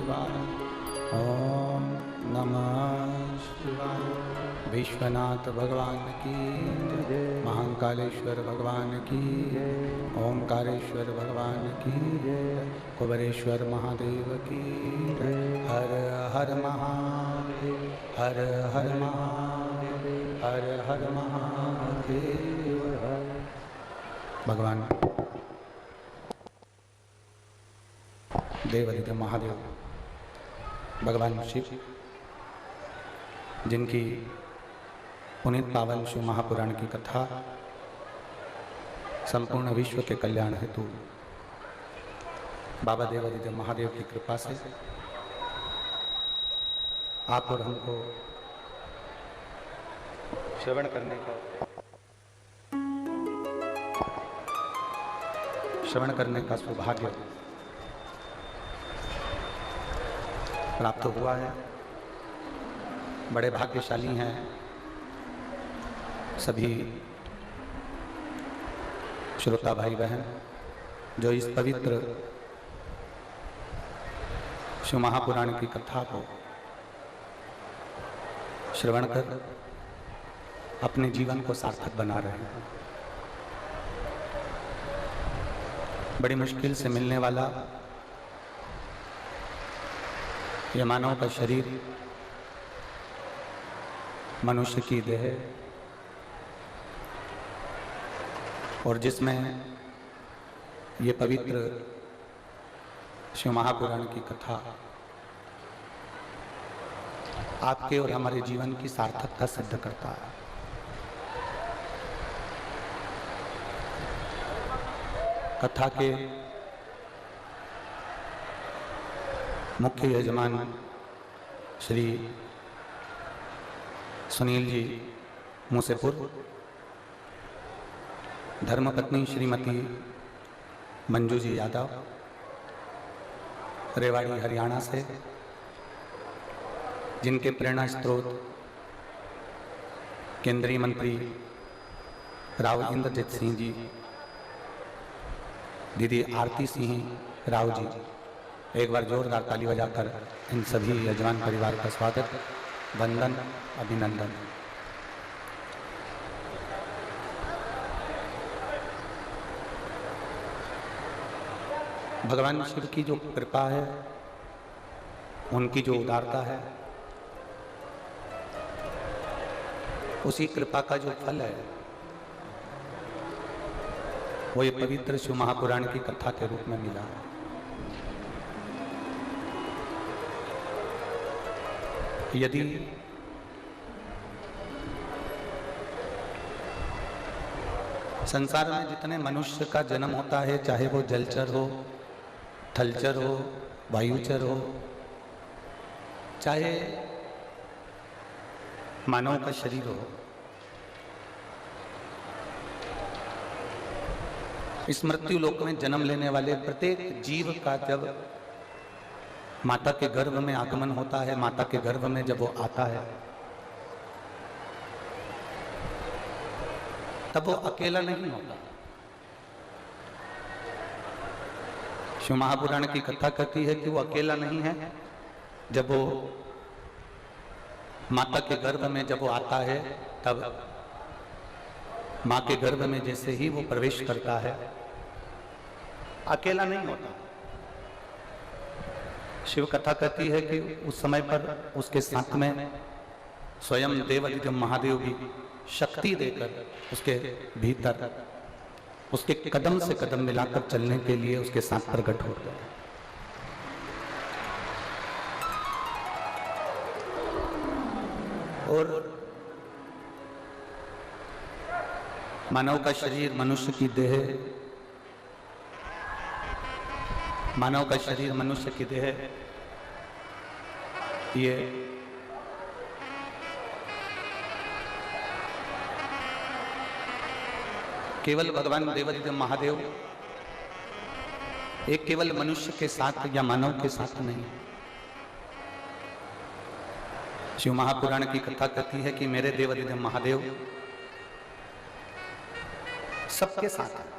शिवाय। ओम नमः शिवाय। विश्वनाथ भगवान की जय, महाकालेश्वर भगवान की जय, ओमकारेश्वर भगवान की जय, कुबेरेश्वर महादेव की जय। हर हर महादेव, हर हर महादेव, हर हर महादेव। भगवान देवादिदेव महादेव भगवान शिव, जिनकी पुनीत पावन शिव महापुराण की कथा संपूर्ण विश्व के कल्याण हेतु बाबा देवादिदेव महादेव की कृपा से आप और हमको श्रवण करने का सौभाग्य प्राप्त हुआ है। बड़े भाग्यशाली हैं सभी श्रोता भाई बहन जो इस पवित्र शिव महापुराण की कथा को श्रवण कर अपने जीवन को सार्थक बना रहे हैं। बड़ी मुश्किल से मिलने वाला यह मानव का शरीर, मनुष्य की देह, और जिसमें ये पवित्र शिव महापुराण की कथा आपके और हमारे जीवन की सार्थकता सिद्ध करता है। कथा के मुख्य यजमान श्री सुनील जी मूसेपुर, धर्मपत्नी श्रीमती मंजू जी यादव रेवाड़ी हरियाणा से, जिनके प्रेरणा स्रोत केंद्रीय मंत्री राव इंद्रजीत सिंह जी, दीदी आरती सिंह राव जी। एक बार जोरदार ताली बजाकर इन सभी यजमान परिवार का स्वागत, वंदन, अभिनंदन। भगवान शिव की जो कृपा है, उनकी जो उदारता है, उसी कृपा का जो फल है वो ये पवित्र शिव महापुराण की कथा के रूप में मिला है। यदि संसार में जितने मनुष्य का जन्म होता है, चाहे वो जलचर हो, थलचर हो, वायुचर हो, चाहे मानव का शरीर हो, इस मृत्यु लोक में जन्म लेने वाले प्रत्येक जीव का जब माता के गर्भ में आगमन होता है, माता के गर्भ में जब वो आता है, तब वो अकेला नहीं होता। शिव महापुराण की कथा कहती है कि वो अकेला नहीं है। जब वो माता के गर्भ में जब वो आता है, तब माँ के गर्भ में जैसे ही वो प्रवेश करता है, अकेला नहीं होता। शिव कथा कहती है कि उस समय पर उसके साथ में स्वयं देवादिदेव महादेव भी शक्ति देकर उसके भीतर उसके कदम से कदम मिलाकर चलने के लिए उसके साथ प्रकट हो गए। और मानव का शरीर, मनुष्य की देह, मानव का शरीर, मनुष्य की देह, ये केवल भगवान देवादिदेव महादेव एक केवल मनुष्य के साथ या मानव के साथ नहीं। शिव महापुराण की कथा कहती है कि मेरे देवादिदेव महादेव सबके साथ है।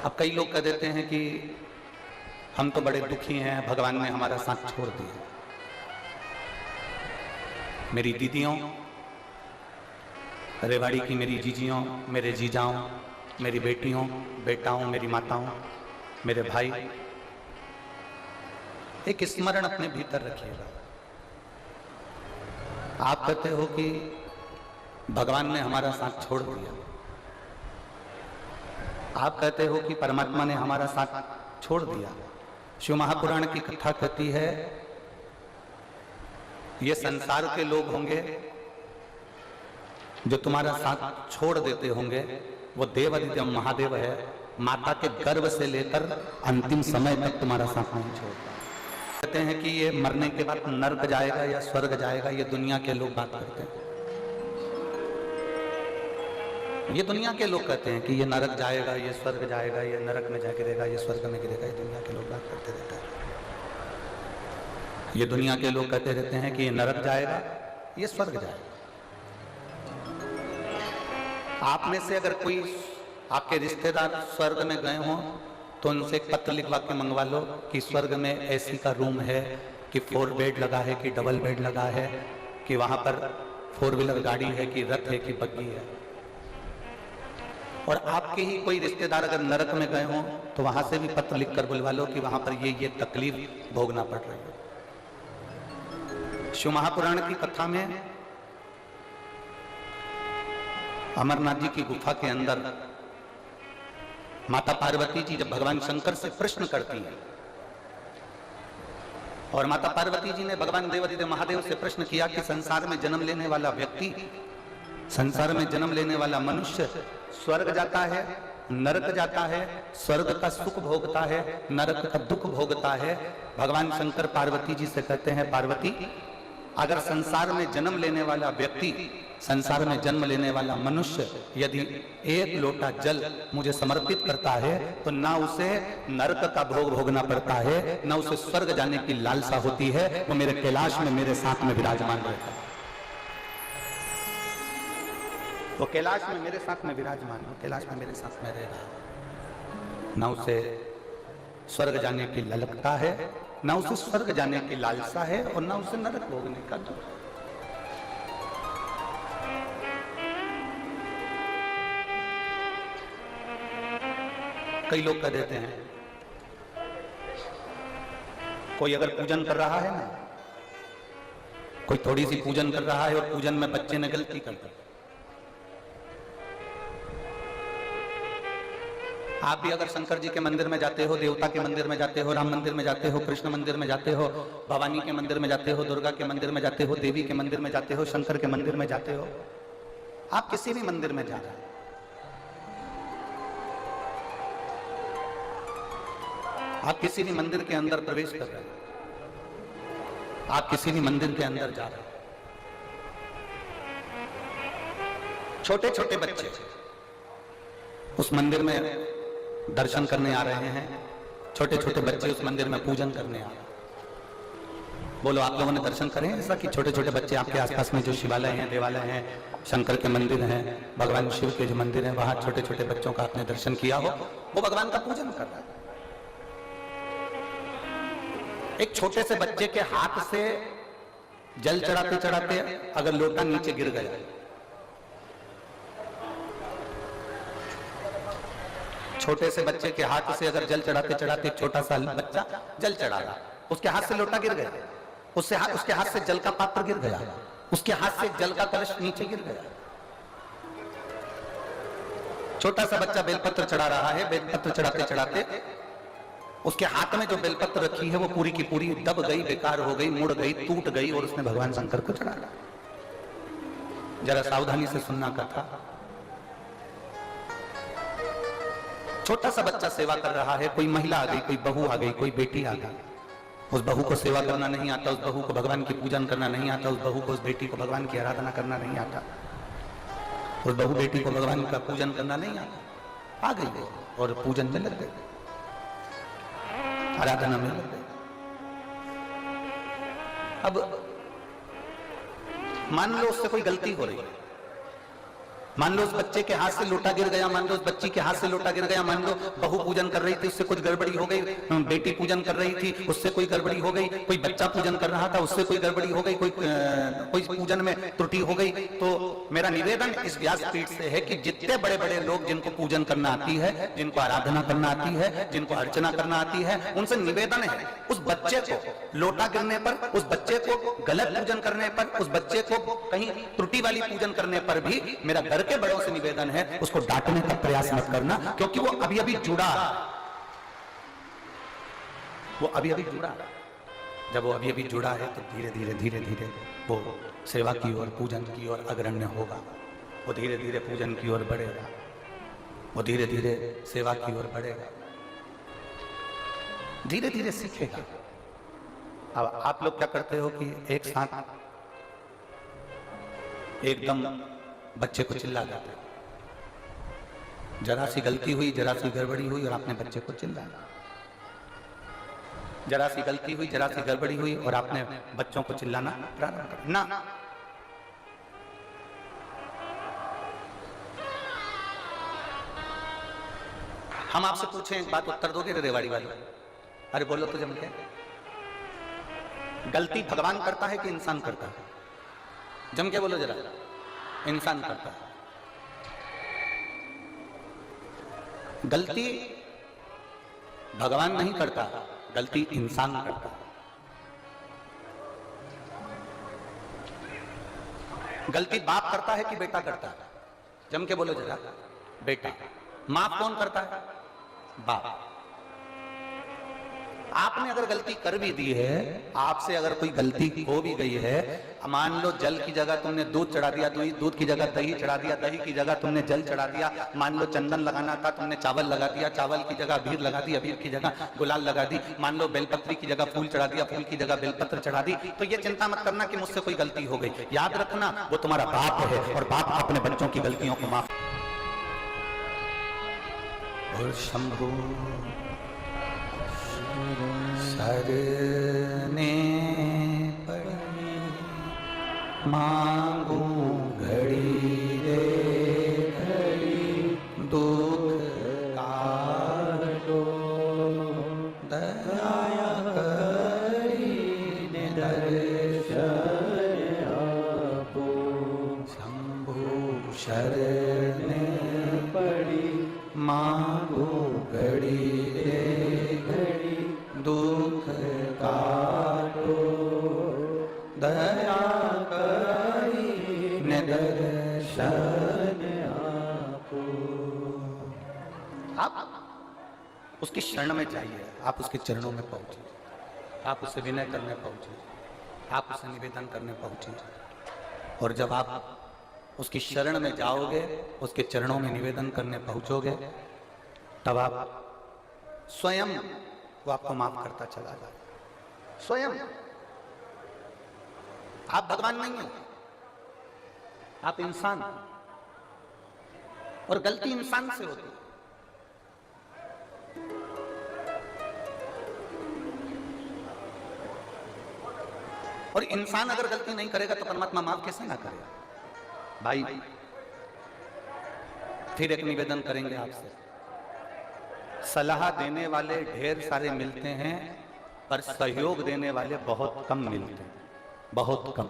अब कई लोग कह देते हैं कि हम तो बड़े दुखी हैं, भगवान ने हमारा साथ छोड़ दिया। मेरी दीदियों, रेवाड़ी की मेरी जीजियों, मेरे जीजाओं, मेरी बेटियों, बेटाओं, मेरी माताओं, मेरे भाई, एक स्मरण अपने भीतर रखिएगा। आप कहते हो कि भगवान ने हमारा साथ छोड़ दिया, आप कहते हो कि परमात्मा ने हमारा साथ छोड़ दिया। शिव महापुराण की कथा कहती है, ये संसार के लोग होंगे जो तुम्हारा साथ छोड़ देते होंगे, वो देवादिदेव महादेव है, माता के गर्भ से लेकर अंतिम समय तक तुम्हारा साथ नहीं छोड़ता। कहते हैं कि ये मरने के बाद नरक जाएगा या स्वर्ग जाएगा, ये दुनिया के लोग बात करते हैं। ये दुनिया के लोग कहते हैं कि ये नरक जाएगा, ये स्वर्ग जाएगा, ये नरक में जा गिरेगा, ये स्वर्ग में गिरेगा। ये दुनिया के लोग बात करते रहते हैं। ये दुनिया के लोग कहते रहते हैं कि ये नरक जाएगा, ये स्वर्ग जाएगा। आप में से अगर कोई आपके रिश्तेदार स्वर्ग में गए हों तो उनसे एक पत्र लिखवा के मंगवा लो कि स्वर्ग में एसी का रूम है, कि 4 बेड लगा है, कि डबल बेड लगा है, कि वहां पर 4 व्हीलर गाड़ी है, कि रथ है, कि बग्गी है। और आपके ही कोई रिश्तेदार अगर नरक में गए हों तो वहां से भी पत्र लिखकर बुलवा लो कि वहां पर ये तकलीफ भोगना पड़ रही है। शिव महापुराण की कथा में अमरनाथ जी की गुफा के अंदर माता पार्वती जी जब भगवान शंकर से प्रश्न करती है, और माता पार्वती जी ने भगवान देवादिदेव महादेव से प्रश्न किया कि संसार में जन्म लेने वाला व्यक्ति, संसार में जन्म लेने वाला मनुष्य स्वर्ग जाता है, नरक जाता है, स्वर्ग का सुख भोगता है, नरक का दुख भोगता है। भगवान शंकर पार्वती जी से कहते हैं, पार्वती, अगर संसार में जन्म लेने वाला व्यक्ति, संसार में जन्म लेने वाला मनुष्य यदि 1 लोटा जल मुझे समर्पित करता है तो ना उसे नरक का भोग भोगना पड़ता है, ना उसे स्वर्ग जाने की लालसा होती है, वो मेरे कैलाश में मेरे साथ में विराजमान रहता है। वो कैलाश में मेरे साथ में विराजमान हो, कैलाश में मेरे साथ में रह रहा है। ना उसे स्वर्ग जाने की ललकता है, ना उसे स्वर्ग जाने की लालसा है, और ना उसे नरक भोगने का दुख। कई लोग कह देते हैं, कोई अगर पूजन कर रहा है ना, कोई थोड़ी सी पूजन कर रहा है और पूजन में बच्चे ने गलती कर दी, आप भी अगर शंकर जी के मंदिर में जाते हो, देवता के मंदिर में जाते हो, राम मंदिर में जाते हो, कृष्ण मंदिर में जाते हो, भवानी के मंदिर में जाते हो, दुर्गा के मंदिर में जाते हो, देवी के मंदिर में जाते हो, शंकर के मंदिर में जाते हो, आप किसी भी मंदिर में जा रहे हैं, आप किसी भी मंदिर के अंदर प्रवेश कर रहे हैं, आप किसी भी मंदिर के अंदर जा रहे हैं, छोटे छोटे बच्चे उस मंदिर में दर्शन करने आ रहे हैं, छोटे छोटे बच्चे उस मंदिर में पूजन करने आ रहे हैं। बोलो, आप लोगों ने दर्शन करें ऐसा कि छोटे छोटे बच्चे आपके आसपास में जो शिवालय हैं, देवालय हैं, शंकर के मंदिर हैं, भगवान शिव के जो मंदिर हैं, वहां छोटे छोटे बच्चों का आपने दर्शन किया हो, वो भगवान का पूजन कर रहा है। एक छोटे से बच्चे के हाथ से जल चढ़ाते चढ़ाते अगर लोटा नीचे गिर गया, छोटे से बच्चे के हाथ से अगर जल चढ़ाते चढ़ाते एक छोटा सा बच्चा जल चढ़ा रहा, उसके हाथ से लोटा गिर गया, उसके हाथ से जल का पात्र गिर गया, उसके हाथ से जल का कलश नीचे गिर गया। छोटा सा बच्चा बेलपत्र चढ़ा रहा है, बेलपत्र चढ़ाते चढ़ाते उसके हाथ में जो बेलपत्र रखी है वो पूरी की पूरी दब गई, बेकार हो गई, मुड़ गई, टूट गई, और उसने भगवान शंकर को चढ़ा डाला। जरा सावधानी से सुनना कथा। छोटा सा बच्चा सेवा कर रहा है, कोई महिला आ गई, कोई बहू आ गई, कोई बेटी आ गई, उस बहू को सेवा करना नहीं आता, उस बहू को भगवान की पूजन करना नहीं आता, उस बहू को, उस बेटी को भगवान की आराधना करना नहीं आता, उस बहू बेटी को भगवान का पूजन करना नहीं आता। आ गई वो और पूजन में लग गई, आराधना में लग गई। अब मान लो उससे कोई गलती हो रही है, मान लो उस बच्चे के हाथ से लोटा गिर गया, मान लो उस बच्ची के हाथ से लोटा गिर गया, मान लो बहू पूजन कर रही थी उससे कुछ गड़बड़ी हो गई, बेटी पूजन कर रही थी उससे कोई गड़बड़ी हो गई, कोई बच्चा पूजन कर रहा था उससे कोई गड़बड़ी हो गई, कोई पूजन में त्रुटि हो गई, तो मेरा निवेदन इस व्यासपीठ से है कि जितने बड़े बड़े लोग जिनको पूजन करना आती है, जिनको आराधना करना आती है, जिनको अर्चना करना आती है, उनसे निवेदन है उस बच्चे को लोटा गिरने पर, उस बच्चे को गलत पूजन करने पर, उस बच्चे को कहीं त्रुटि वाली पूजन करने पर भी मेरा घर के बड़ों से निवेदन है उसको डांटने का प्रयास मत करना, क्योंकि वो अभी अभी जुड़ा, वो अभी अभी जुड़ा। जब वो अभी अभी जुड़ा है तो धीरे धीरे धीरे धीरे वो सेवा की ओर, पूजन की ओर अग्रण्य होगा, वो धीरे धीरे पूजन की ओर बढ़ेगा, वो धीरे धीरे सेवा की ओर बढ़ेगा, धीरे धीरे सीखेगा। अब आप लोग क्या करते हो कि एक साथ एकदम बच्चे को चिल्ला जाते हो, जरा सी गलती हुई, जरा सी गड़बड़ी हुई और आपने बच्चे को चिल्लाया, जरा सी गलती हुई, जरा सी गड़बड़ी हुई और आपने बच्चों को चिल्लाना प्रारंभ कर ना। हम आपसे पूछें एक बात, उत्तर दोगे रेवाड़ी वाली? अरे बोलो तो जम के। गलती भगवान करता है कि इंसान करता है? जम के बोलो जरा। इंसान करता है। गलती भगवान नहीं करता, गलती इंसान करता है। गलती बाप करता है कि बेटा करता है? जम के बोलो जरा। बेटा। माफ कौन करता है? बाप। आपने अगर गलती कर भी दी है, आपसे अगर कोई गलती हो भी गई है, मान लो जल की जगह तुमने दूध चढ़ा दिया, दूध की जगह दही चढ़ा दिया, दही की जगह तुमने जल चढ़ा दिया, मान लो चंदन लगाना था तुमने चावल लगा दिया, चावल की जगह अबीर लगा दी, अबीर की जगह गुलाल लगा दी, मान लो बेलपत्री की जगह फूल चढ़ा दिया, फूल की जगह बेलपत्र चढ़ा दी, तो ये चिंता मत करना कि मुझसे कोई गलती हो गई। याद रखना वो तुम्हारा बाप है और बाप अपने बच्चों की गलतियों को माफ। और शंभु सरने पड़ी मांगू घड़ी रे घड़ी दुख काटो दया करी दर्शन आपो। शंभु शरने पड़ी मांगू घड़ी रे घड़ी दुख काटो दया करी दर्शन आपो। आप उसकी शरण में जाइए, आप उसके चरणों में पहुंचे, आप उससे विनय करने पहुंचे, आप उससे निवेदन करने पहुंचे। और जब आप उसकी शरण में जाओगे, उसके चरणों में निवेदन करने पहुंचोगे, तब आप स्वयं वो आपको माफ करता चला जाए। स्वयं। आप भगवान नहीं हो, आप इंसान, और गलती इंसान से होती है। और इंसान अगर गलती नहीं करेगा तो परमात्मा माफ कैसे ना करेगा? भाई फिर एक निवेदन करेंगे आपसे। सलाह देने वाले ढेर सारे मिलते हैं, पर सहयोग देने वाले बहुत कम मिलते हैं, बहुत कम।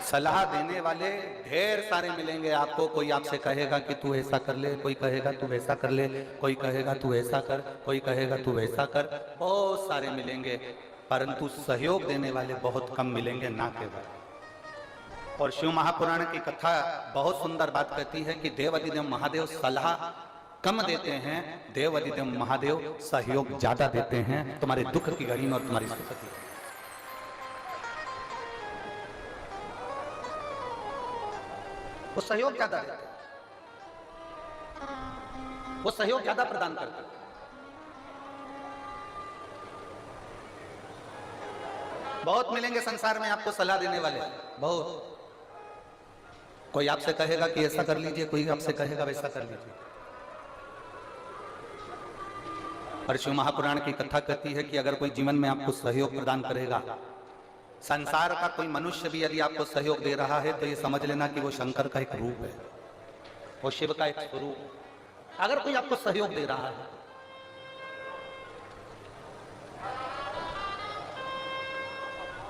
सलाह देने वाले ढेर सारे मिलेंगे आपको। कोई आपसे कहेगा कि तू ऐसा कर ले, कोई कहेगा तू वैसा कर ले, कोई कहेगा तू ऐसा कर, कोई कहेगा तू वैसा कर, बहुत सारे मिलेंगे, परंतु सहयोग देने वाले बहुत कम मिलेंगे, ना केवल। और शिव महापुराण की कथा बहुत सुंदर बात कहती है कि देव अधिदेव महादेव सलाह कम देते हैं, देव अधिदेव महादेव सहयोग ज्यादा देते हैं तुम्हारे दुख की घड़ी में और तुम्हारी सुख की। वो सहयोग ज्यादा देते हैं, वो सहयोग ज्यादा प्रदान करते हैं। बहुत मिलेंगे संसार में आपको सलाह देने वाले, बहुत। कोई आपसे कहेगा कि ऐसा कर लीजिए, कोई आपसे कहेगा वैसा कर लीजिए। पर शिव महापुराण की कथा कहती है कि अगर कोई जीवन में आपको सहयोग प्रदान करेगा संसार का कोई मनुष्य भी यदि आपको सहयोग दे रहा है तो ये समझ लेना कि वो शंकर का एक रूप है, वो शिव का एक स्वरूप। अगर कोई आपको सहयोग दे रहा है,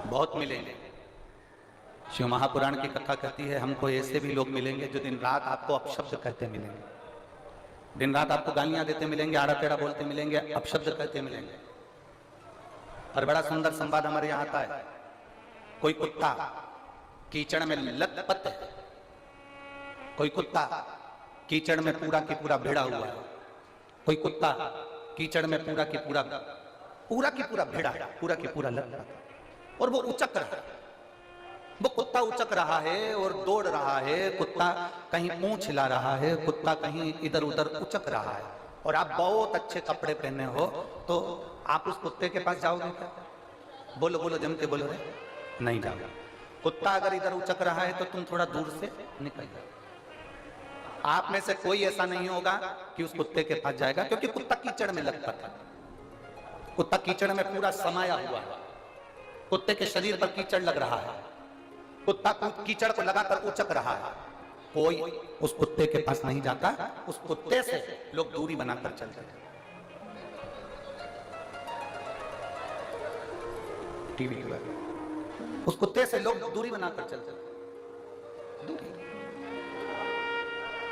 बहुत मिलेंगे। शिव महापुराण की कथा कहती है हमको ऐसे भी लोग मिलेंगे जो दिन रात आपको अपशब्द कहते मिलेंगे, दिन रात आपको गालियां देते मिलेंगे, आड़ा टेढ़ा बोलते मिलेंगे, अपशब्द कहते मिलेंगे। और बड़ा सुंदर संवाद हमारे यहाँ आता है, कोई कुत्ता कीचड़ में लथपथ है, कोई कुत्ता कीचड़ में पूरा की पूरा भिड़ा हुआ है, कोई कुत्ता कीचड़ में पूरा की पूरा भिड़ा है, पूरा की पूरा लथपथ, और वो उचक रहा है। वो कुत्ता उचक रहा है और दौड़ रहा है, कुत्ता कहीं पूंछ हिला रहा है, कुत्ता कहीं इधर उधर उचक रहा है, और आप बहुत अच्छे कपड़े पहने हो तो आप उस कुत्ते के पास जाओगे क्या? बोलो बोलो, जम के बोलो रे, नहीं जाओगे। कुत्ता अगर इधर उचक रहा है तो तुम थोड़ा दूर से निकल जाओ। आप में से कोई ऐसा नहीं होगा कि उस कुत्ते के पास जाएगा, क्योंकि कुत्ता कीचड़ में लथपथ है, कुत्ता कीचड़ में पूरा समाया हुआ है, कुत्ते के शरीर पर कीचड़ लग रहा है, कुत्ता कीचड़ को लगाकर उचक रहा है। कोई उस कुत्ते के पास नहीं जाता, उस कुत्ते से लोग दूरी बनाकर चल जाते। टीवी उस कुत्ते से लोग दूरी बनाकर चल जाते, दूरी।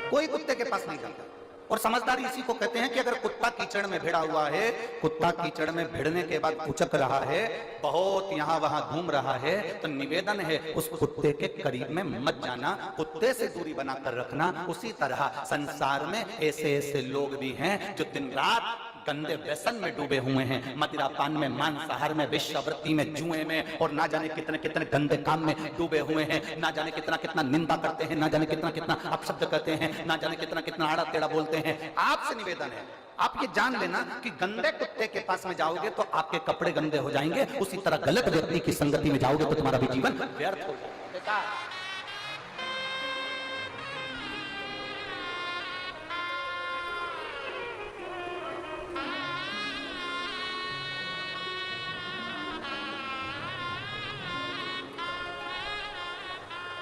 कोई कुत्ते के पास नहीं जाता। और समझदारी इसी को कहते हैं कि अगर कुत्ता कीचड़ में भिड़ा हुआ है, कुत्ता कीचड़ में भिड़ने के बाद उचक रहा है, बहुत यहां वहां घूम रहा है, तो निवेदन है उस कुत्ते के करीब में मत जाना, कुत्ते से दूरी बनाकर रखना। उसी तरह संसार में ऐसे ऐसे लोग भी हैं जो दिन रात गंदे व्यसन में डूबे हुए हैं, मदिरापान में, मांसाहार में, वेश्यावृत्ति में, जुए में, और ना जाने कितने कितने गंदे काम में डूबे हुए हैं, ना जाने कितना कितना निंदा करते हैं, ना जाने कितना कितना अपशब्द कहते हैं, ना जाने कितना कितना आड़ा टेढ़ा बोलते हैं। आपसे निवेदन है, आप ये जान लेना कि गंदे कुत्ते के पास में जाओगे तो आपके कपड़े गंदे हो जाएंगे, उसी तरह गलत व्यक्ति की संगति में जाओगे तो तुम्हारा भी जीवन व्यर्थ हो जाएगा।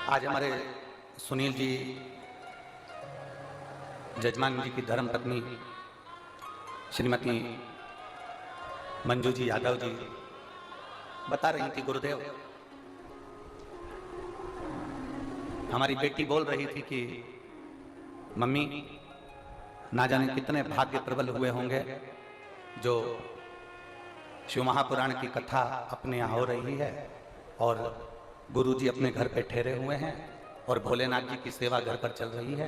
आज हमारे सुनील जी, जजमान जी की धर्म पत्नी श्रीमती मंजू जी यादव जी बता रही थी, गुरुदेव हमारी बेटी बोल रही थी कि मम्मी ना जाने कितने भाग्य प्रबल हुए होंगे जो शिव महापुराण की कथा अपने यहाँ हो रही है और गुरुजी अपने घर पे ठहरे हुए हैं और भोलेनाथ जी की सेवा घर पर चल रही है।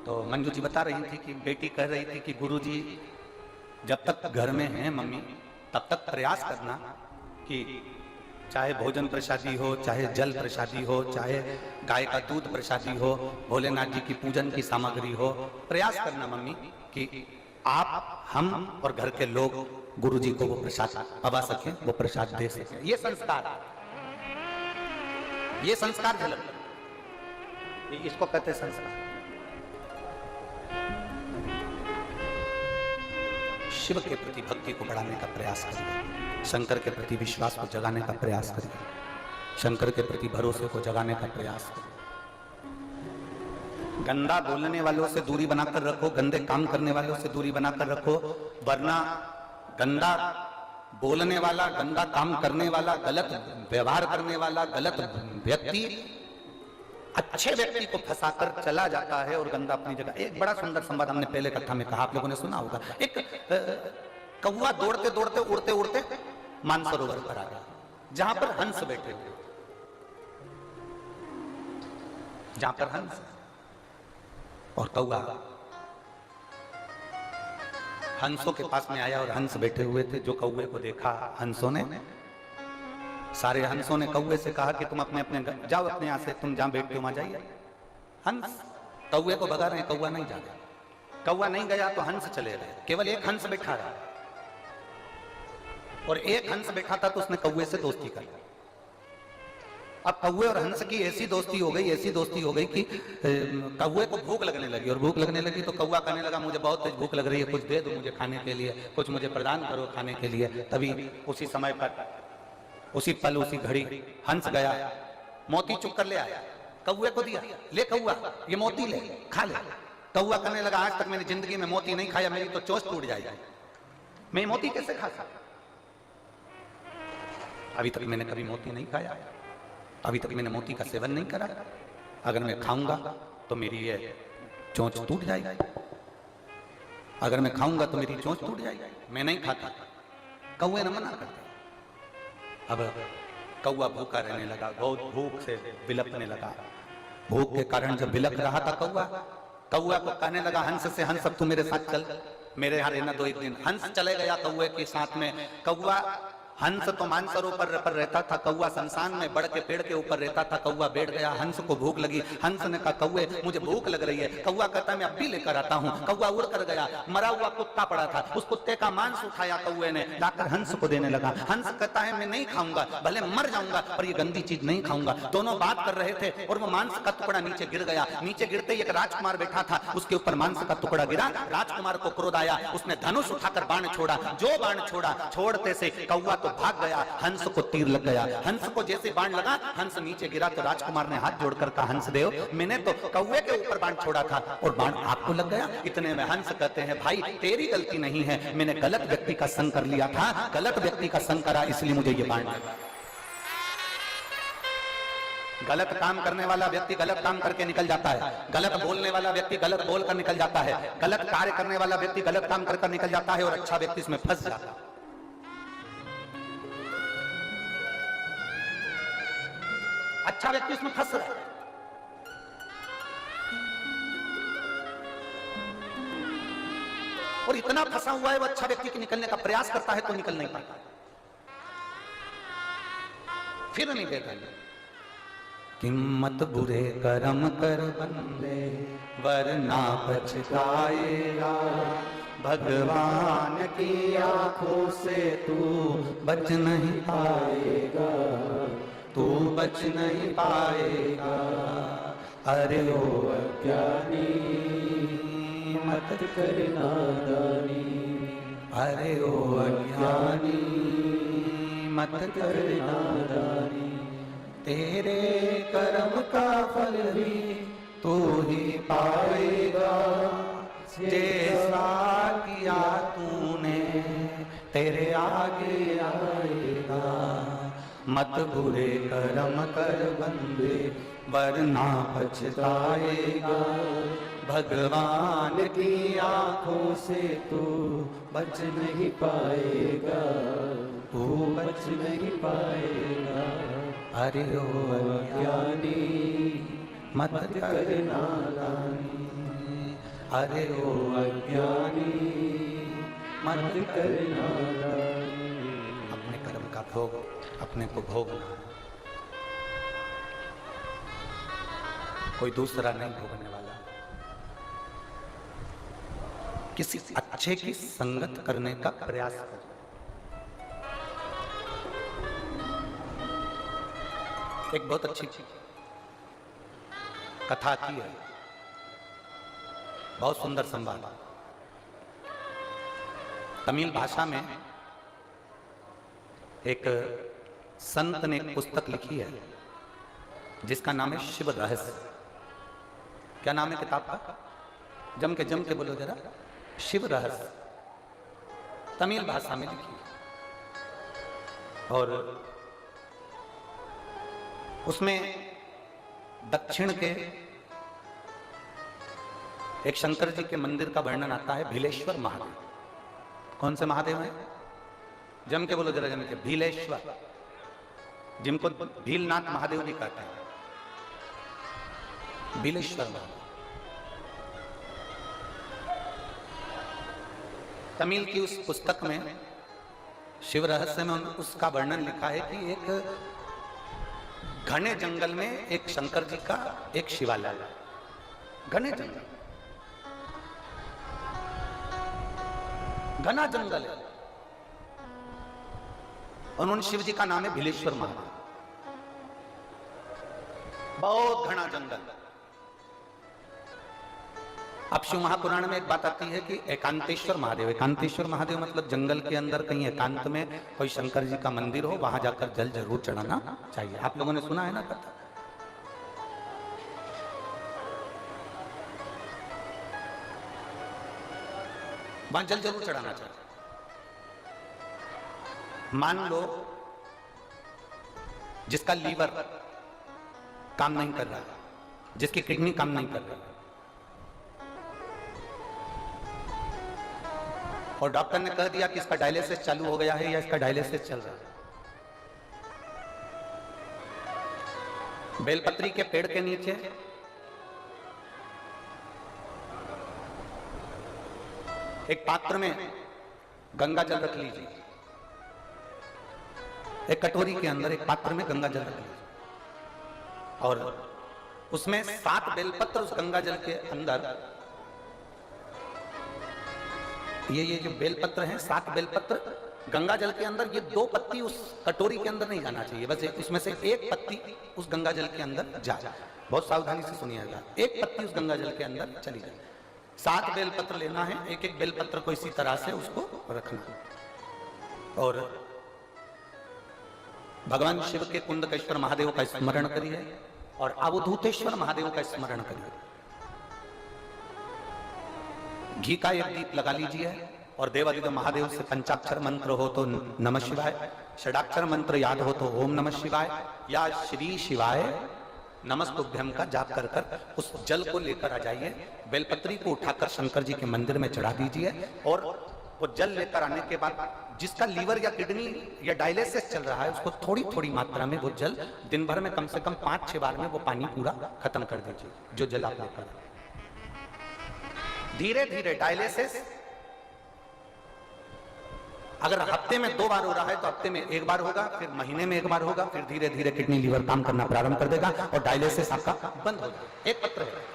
तो मंजू जी बता रही थी कि बेटी कह रही थी कि गुरुजी जब तक घर में हैं मम्मी तब तक प्रयास करना कि चाहे भोजन प्रसादी हो, चाहे जल प्रसादी हो, चाहे गाय का दूध प्रसादी हो, भोलेनाथ जी की पूजन की सामग्री हो, प्रयास करना मम्मी कि आप, हम और घर के लोग गुरुजी को वो प्रसाद पवा सकें, वो प्रसाद दे सकें। ये संस्कार, ये संस्कार झलक, इसको कहते संस्कार। शिव के प्रति भक्ति को बढ़ाने का प्रयास करिए, शंकर के प्रति विश्वास को जगाने का प्रयास करिए, शंकर के प्रति भरोसे को जगाने का प्रयास करिए। गंदा बोलने वालों से दूरी बनाकर रखो, गंदे काम करने वालों से दूरी बनाकर रखो, वरना गंदा बोलने वाला, गंदा काम करने वाला, गलत व्यवहार करने वाला, गलत व्यक्ति अच्छे व्यक्ति को फंसाकर चला जाता है और गंदा अपनी जगह। एक बड़ा सुंदर संवाद हमने पहले कथा में कहा, आप लोगों ने सुना होगा। एक कौवा दौड़ते दौड़ते उड़ते उड़ते मानसरोवर पर आ गया, जहां पर हंस बैठे हुए, जहां पर हंस और कौवा हंसों के पास में आया और हंस बैठे हुए थे। जो कौवे को देखा हंसों ने, सारे हंसों ने कौवे से कहा कि तुम अपने अपने जाओ, अपने यहाँ से तुम जहां बैठते हो वहां जाइए। हंस कौवे को भगा रहे हैं, कौवा नहीं जा गया। कौवा नहीं गया तो हंस चले गए, केवल एक हंस बैठा रहा, और एक हंस बैठा था तो उसने कौवे से दोस्ती कर ली। अब कौवे और हंस की ऐसी दोस्ती हो गई, ऐसी दोस्ती हो गई कि कौवे को भूख लगने लगी, और भूख लगने लगी तो कौवा कहने लगा मुझे बहुत तेज भूख लग रही है, कुछ दे दो मुझे खाने के लिए, कुछ मुझे प्रदान करो खाने के लिए। तभी उसी समय पर उसी पल उसी घड़ी हंस गया, मोती चुक कर ले आया, कौए को दिया, ले कौआ ये मोती ले खा ले। कौआ करने लगा, आज तक मैंने जिंदगी में मोती नहीं खाया, मेरी तो चोंच टूट जाएगी, मैं मोती कैसे खा सकता? अभी तक मैंने कभी मोती नहीं खाया, अभी तक मैंने मोती का सेवन नहीं करा, अगर मैं खाऊंगा तो मेरी ये चोंच टूट जाएगी, अगर मैं खाऊंगा तो मेरी चोंच टूट जाएगी, मैं नहीं खाता। कौए ने मना कर दिया। अब कौआ भूखा रहने लगा, बहुत भूख से बिलखने लगा। भूख के कारण जब बिलख रहा था कौआ को कहने लगा हंस से, हंस अब तू मेरे साथ चल, मेरे यहाँ रहना दो एक दिन। हंस चले गया कौए के साथ में। कौआ, हंस तो मानसरोवर पर रहता था, कौआ शमशान में बड़ के पेड़ के ऊपर रहता था। कौआ बैठ गया, हंस को भूख लगी। हंस ने कहा कौए मुझे भूख लग रही है। कौआ कहता मैं अब भी लेकर आता हूँ। कौआ उड़ कर गया, मरा हुआ कुत्ता पड़ा था, उस कुत्ते का मांस उठाया कौए ने, लाकर हंस को देने लगा। हंस कहता है मैं नहीं खाऊंगा, भले मर जाऊंगा पर ये गंदी चीज नहीं खाऊंगा। दोनों बात कर रहे थे और वो मांस का टुकड़ा नीचे गिर गया। नीचे गिरते ही एक राजकुमार बैठा था, उसके ऊपर मांस का टुकड़ा गिरा। राजकुमार को क्रोध आया, उसने धनुष उठाकर बाण छोड़ा। जो बाण छोड़ा, छोड़ते से कौआ तो भाग गया, हंस को तीर लग गया। हंस को जैसे बाण लगा, हंस नीचे गिरा तो राजकुमार ने हाथ जोड़कर कहा हंस देव, मैंने तो कौवे के ऊपर बाण छोड़ा था और बाण आपको लग गया। इतने में हंस कहते हैं भाई तेरी गलती नहीं है, मैंने गलत व्यक्ति का संग कर लिया था, गलत व्यक्ति का संग करा इसलिए मुझे ये बाण लगा। गलत काम करने वाला व्यक्ति गलत काम करके निकल जाता है, गलत बोलने वाला व्यक्ति गलत बोलकर निकल जाता है, गलत कार्य करने वाला व्यक्ति गलत काम कर निकल जाता है और अच्छा व्यक्ति इसमें फंस जाता है। अच्छा व्यक्ति इसमें फंस रहा है। और इतना फंसा हुआ है वो अच्छा व्यक्ति के निकलने का प्रयास करता है तो निकल नहीं पाता, फिर नहीं देता। किम्मत बुरे कर्म कर बंदे वरना पछताएगा, भगवान की आंखों से तू बच नहीं पाएगा, तू बच नहीं पाएगा। अरे ओ अज्ञानी मत कर नादानी, अरे ओ अज्ञानी मत कर नादानी, तेरे कर्म का फल भी तू ही पाएगा, जैसा किया तूने तेरे आगे आएगा। मत बुरे कर्म कर बंदे वरना पछताएगा, भगवान की आंखों से तू बच नहीं पाएगा, तू बच नहीं पाएगा। अरे ओ अज्ञानी मत कर नादानी, अरे ओ अज्ञानी मत कर नादानी। अपने कर्म का भोग अपने को भोगना, कोई दूसरा नहीं भोगने वाला। किसी अच्छे की संगत करने का प्रयास करें। एक बहुत अच्छी कथा की है, बहुत सुंदर संवाद। तमिल भाषा में एक संत ने एक पुस्तक लिखी है जिसका नाम है शिव रहस्य। क्या नाम है किताब का? जम के बोलो जरा। शिव रहस्य, तमिल भाषा में लिखी है। और उसमें दक्षिण के एक शंकर जी के मंदिर का वर्णन आता है, भीलेश्वर महादेव। कौन से महादेव हैं? जम के बोलो जरा, जम के। भीलेश्वर, जिनको भीलनाथ महादेव जी कहते हैं, भीलेश्वर महादेव। तमिल की उस पुस्तक में शिव रहस्य में उसका वर्णन लिखा है कि एक घने जंगल में एक शंकर जी का एक शिवालय, घने जंगल, घना जंगल है, और उन शिव जी का नाम है भीलेश्वर महादेव। बहुत घना जंगल। अब शिव महापुराण में एक बात आती है कि एकांतेश्वर महादेव, एकांतेश्वर महादेव मतलब जंगल के अंदर कहीं एकांत में कोई शंकर जी का मंदिर हो, वहां जाकर जल जरूर चढ़ाना चाहिए। आप लोगों ने सुना है ना कथा? वहां जल जरूर चढ़ाना चाहिए। मान लो जिसका लीवर काम नहीं कर रहा, जिसकी किडनी काम नहीं कर रही, और डॉक्टर ने कह दिया कि इसका डायलिसिस चालू हो गया है या इसका डायलिसिस चल रहा है। बेलपत्री के पेड़ के नीचे एक पात्र में गंगा जल रख लीजिए, एक कटोरी के अंदर एक पात्र में गंगा जल रख लीजिए, और उसमें 7 बेलपत्र उस गंगा जल के अंदर, ये जो बेलपत्र हैं 7 बेलपत्र गंगा जल के अंदर, ये 2 पत्ती उस कटोरी के अंदर नहीं जाना चाहिए, बस उसमें से एक पत्ती उस गंगा जल के अंदर जाए। बहुत सावधानी से सुनिएगा, एक पत्ती उस गंगा जल के अंदर चली जाए। 7 बेलपत्र लेना है, एक एक बेलपत्र को इसी तरह से उसको रखना, और भगवान शिव के कुंडकेश्वर महादेव का स्मरण करिए और अवधूतेश्वर महादेव का स्मरण करिए। घी का एक दीप लगा लीजिए और देवादिदेव महादेव से पंचाक्षर मंत्र हो तो नमः शिवाय, षडाक्षर मंत्र याद हो तो ओम नमः शिवाय या श्री शिवाय नमस्तुभ्यम का जाप कर कर उस जल को लेकर आ जाइए। बेलपत्री को उठाकर शंकर जी के मंदिर में चढ़ा दीजिए, और वो जल लेकर आने के बाद जिसका लीवर या किडनी या डायलिसिस चल रहा है उसको थोड़ी थोड़ी मात्रा में वो जल दिन भर में कम से कम 5-6 बार में वो पानी पूरा खत्म कर दीजिए जो जल आप लेकर। धीरे धीरे डायलिसिस अगर हफ्ते में 2 बार हो रहा है तो हफ्ते में 1 बार होगा, फिर महीने में 1 बार होगा, फिर धीरे धीरे किडनी लीवर काम करना प्रारंभ कर देगा और डायलिसिस आपका बंद हो जाएगा। एक पत्र है,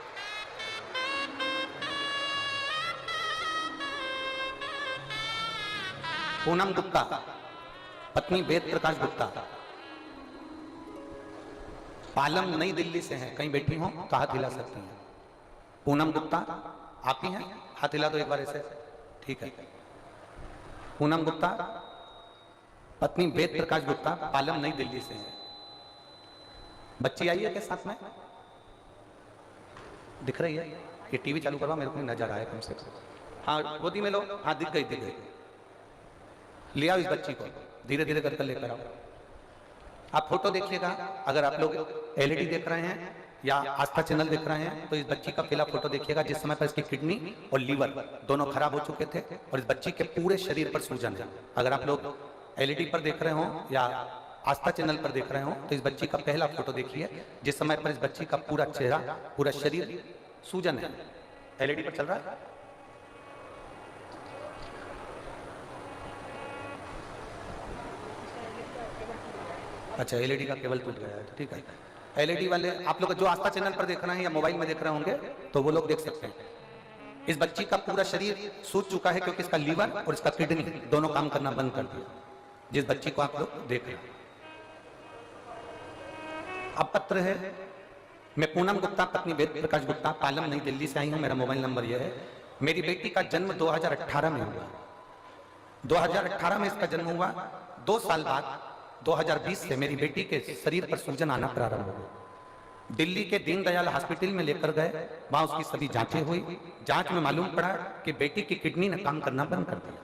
पूनम गुप्ता, पत्नी वेद प्रकाश गुप्ता, पालम नई दिल्ली से हैं, कहीं बैठी हो तो हाथ हिला सकती हैं। पूनम गुप्ता आप ही हैं? हाथ हिला दो एक बार ऐसे, ठीक है। पूनम गुप्ता, पत्नी वेद प्रकाश गुप्ता, पालम नई दिल्ली से है। बच्ची आई है के साथ में? दिख रही है? ये टीवी चालू करवा, मेरे को नजर आया कम से कम। हाँ गोदी में लो, हाँ दिख गई, दिख गई। ले आओ इस बच्ची को, धीरे धीरे कर लेकर आओ। आप फोटो देखिएगा, अगर आप लोग एलईडी देख रहे हैं या आस्था चैनल देख रहे हैं तो इस बच्ची का पहला फोटो देखिएगा जिस समय पर इसकी किडनी और लीवर दोनों खराब हो चुके थे और इस बच्ची के पूरे शरीर पर सूजन है। अगर आप लोग एलईडी पर देख रहे हो या आस्था चैनल पर देख रहे हो तो इस बच्ची का पहला फोटो देखिए जिस समय पर इस बच्ची का पूरा चेहरा, पूरा शरीर सूजन है। एलईडी पर चल रहा है? अच्छा, एलईडी का केबल टूट गया है, ठीक है। एलईडी वाले आप लोग जो आस्था चैनल पर देख रहे हैं या मोबाइल में देख रहे होंगे तो वो लोग देख सकते हैं। इस बच्ची का पूरा शरीर सूज चुका है क्योंकि इसका लीवर और इसका किडनी दोनों काम करना बंद कर दिया, जिस बच्ची को आप लोग देख रहे हैं। अब पत्र है, मैं पूनम गुप्ता, पत्नी वेद प्रकाश गुप्ता, पालम नई दिल्ली से आई हूं। मेरा मोबाइल नंबर यह है। मेरी बेटी का जन्म 2018 में हुआ। 2018 में इसका जन्म हुआ। 2 साल बाद 2020 से मेरी बेटी के शरीर पर सूजन आना प्रारंभ हो गया। दिल्ली के दीनदयाल हॉस्पिटल में लेकर गए, वहां उसकी सभी जांचें हुई। जांच में मालूम पड़ा कि बेटी की किडनी ने काम करना बंद कर दिया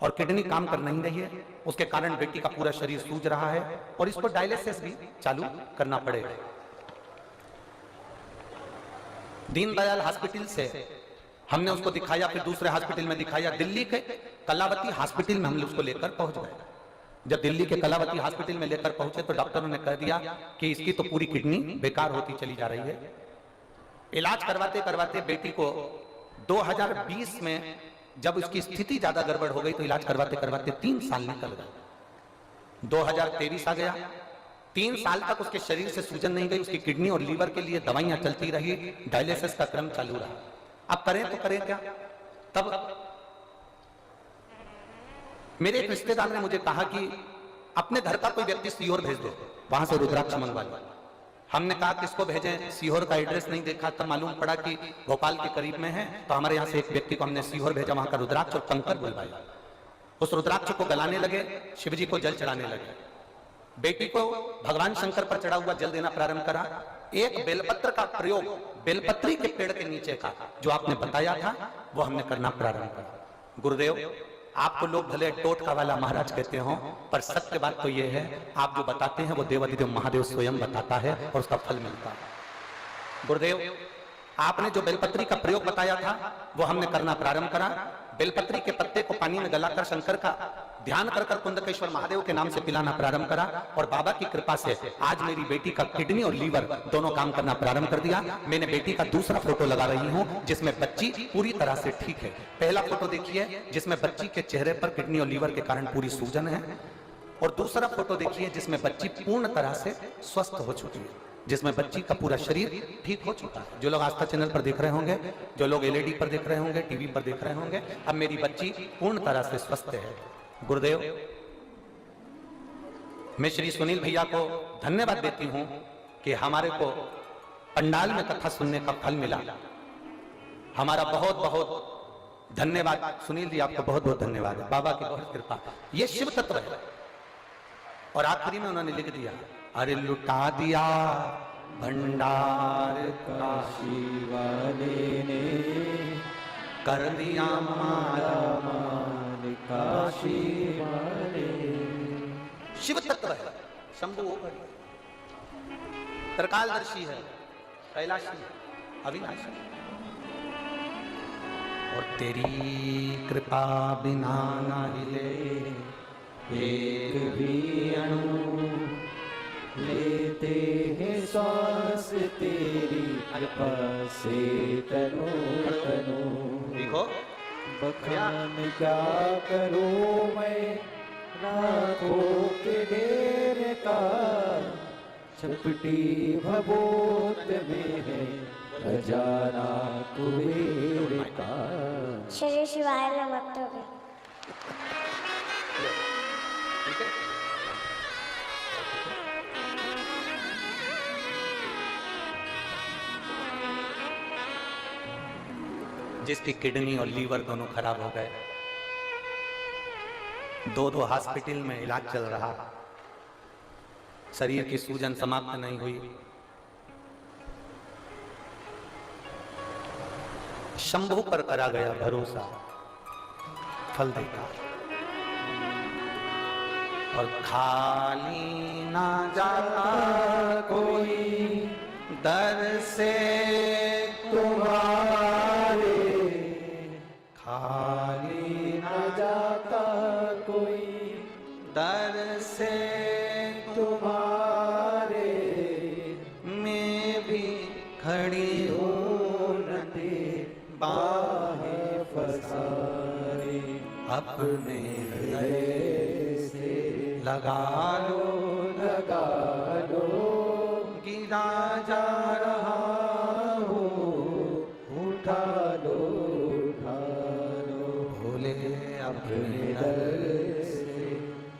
और किडनी काम कर नहीं रही है। उसके कारण बेटी का पूरा शरीर सूज रहा है और इसको डायलिसिस भी चालू करना पड़ेगा। दीनदयाल हॉस्पिटल से हमने उसको दिखाया, फिर दूसरे हॉस्पिटल में दिखाया। दिल्ली के कलावती हॉस्पिटल में हम उसको लेकर पहुंच गए। जब दिल्ली के कलावती हॉस्पिटल में लेकर पहुंचे तो डॉक्टरों ने कह दिया कि इसकी तो पूरी किडनी बेकार होती चली जा रही है। इलाज करवाते करवाते बेटी को 2020 में जब उसकी स्थिति ज्यादा गड़बड़ हो गई तो इलाज करवाते करवाते 3 साल निकल गए। 2023 आ गया। 3 साल तक उसके शरीर से सूजन नहीं गई। उसकी किडनी और लीवर के लिए दवाइयां चलती रही, डायलिसिस का क्रम चालू रहा। अब करें तो करें क्या? तब मेरे एक रिश्तेदार ने मुझे कहा कि अपने घर का कोई व्यक्ति सीहोर भेज दो, वहां से रुद्राक्ष मंगवा लो। हमने कहा किसको भेजें, सीहोर का एड्रेस नहीं देखा, तब मालूम पड़ा कि भोपाल के करीब में है। तो हमारे यहाँ से एक व्यक्ति को हमने सीहोर भेजा, वहां का रुद्राक्ष और कंकर बुलवाया। उस रुद्राक्ष को गलाने लगे, शिवजी को जल चढ़ाने लगे। बेटी को भगवान शंकर पर चढ़ा हुआ जल देना प्रारंभ करा। एक बेलपत्र का प्रयोग बेलपत्री के पेड़ के नीचे का जो आपने बताया था वो हमने करना प्रारंभ करा। गुरुदेव, आपको लोग भले टोटका वाला महाराज कहते हो, पर सत्य बात तो ये है, आप जो बताते हैं वो देवाधिदेव महादेव स्वयं बताता है और उसका फल मिलता है। गुरुदेव, आपने जो बेलपत्री का प्रयोग बताया था वो हमने करना प्रारंभ करा। बेलपत्री के पत्ते को पानी में गलाकर शंकर का ध्यान कर कुंदकेश्वर महादेव के नाम से पिलाना प्रारंभ करा, और बाबा की कृपा से आज मेरी बेटी का किडनी और लीवर दोनों काम करना प्रारंभ कर दिया। मैंने बेटी का दूसरा फोटो लगा रही हूं जिसमें बच्ची पूरी तरह से ठीक है। पहला फोटो देखिए जिसमें बच्ची के चेहरे पर किडनी और लीवर के कारण पूरी सूजन है, और दूसरा फोटो देखिए जिसमें बच्ची पूर्ण तरह से स्वस्थ हो चुकी है, जिसमें बच्ची का पूरा शरीर ठीक हो चुका है। जो लोग आस्था चैनल पर देख रहे होंगे, जो लोग एलईडी पर देख रहे होंगे, टीवी पर देख रहे होंगे, अब मेरी बच्ची पूर्ण तरह से स्वस्थ है। गुरुदेव, मैं श्री सुनील भैया को धन्यवाद देती हूं कि हमारे को पंडाल में कथा सुनने का फल मिला। हमारा बहुत बहुत धन्यवाद सुनील जी, आपको बहुत बहुत धन्यवाद है। बाबा की बहुत कृपा, ये शिव तत्व है। और आखिरी में उन्होंने लिख दिया, अरे लुटा दिया भंडार काशी वाले ने, कर दिया मारा मान काशी वाले। शिव तत्व है, शंभु त्रिकालदर्शी है, कैलाशी है, अविनाशी है। और तेरी कृपा बिना ना हिले एक भी अणु, लेते हैं श्वास तेरी कृपा से तनो तनो। देखो बखान क्या करूं मैं राखों के ढेर का, छपटी भभूत में है खजाना कुबेर का। श्री शिवाय नमः। जिसकी किडनी और लीवर दोनों खराब हो गए, दो हॉस्पिटल में इलाज चल रहा, शरीर की सूजन समाप्त नहीं हुई, शंभु पर करा गया भरोसा, फल देगा। और खाली ना जाता कोई दर से तुम्हारे, खाली न जाता कोई दर से तुम्हारे, मैं भी खड़ी हूँ न दे बाहें फसारे, अपने हृदय से लगा लो गिरा जा रहा हो, उठा लो भोले अपने दर से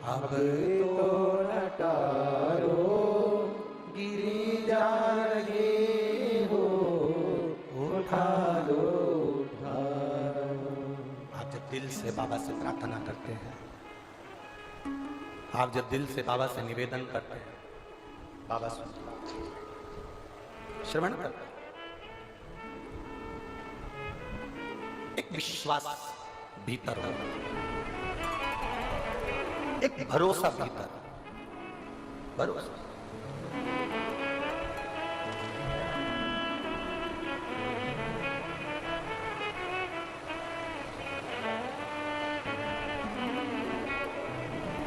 अब तो हटारो, गिरी जा रही हो, उठा लो। आप जब दिल से बाबा से प्रार्थना करते हैं, आप जब दिल से बाबा से निवेदन करते हैं, बाबा सुनते हैं, श्रवण करते हैं। एक विश्वास भीतर हो, एक भरोसा भीतर, भरोसा।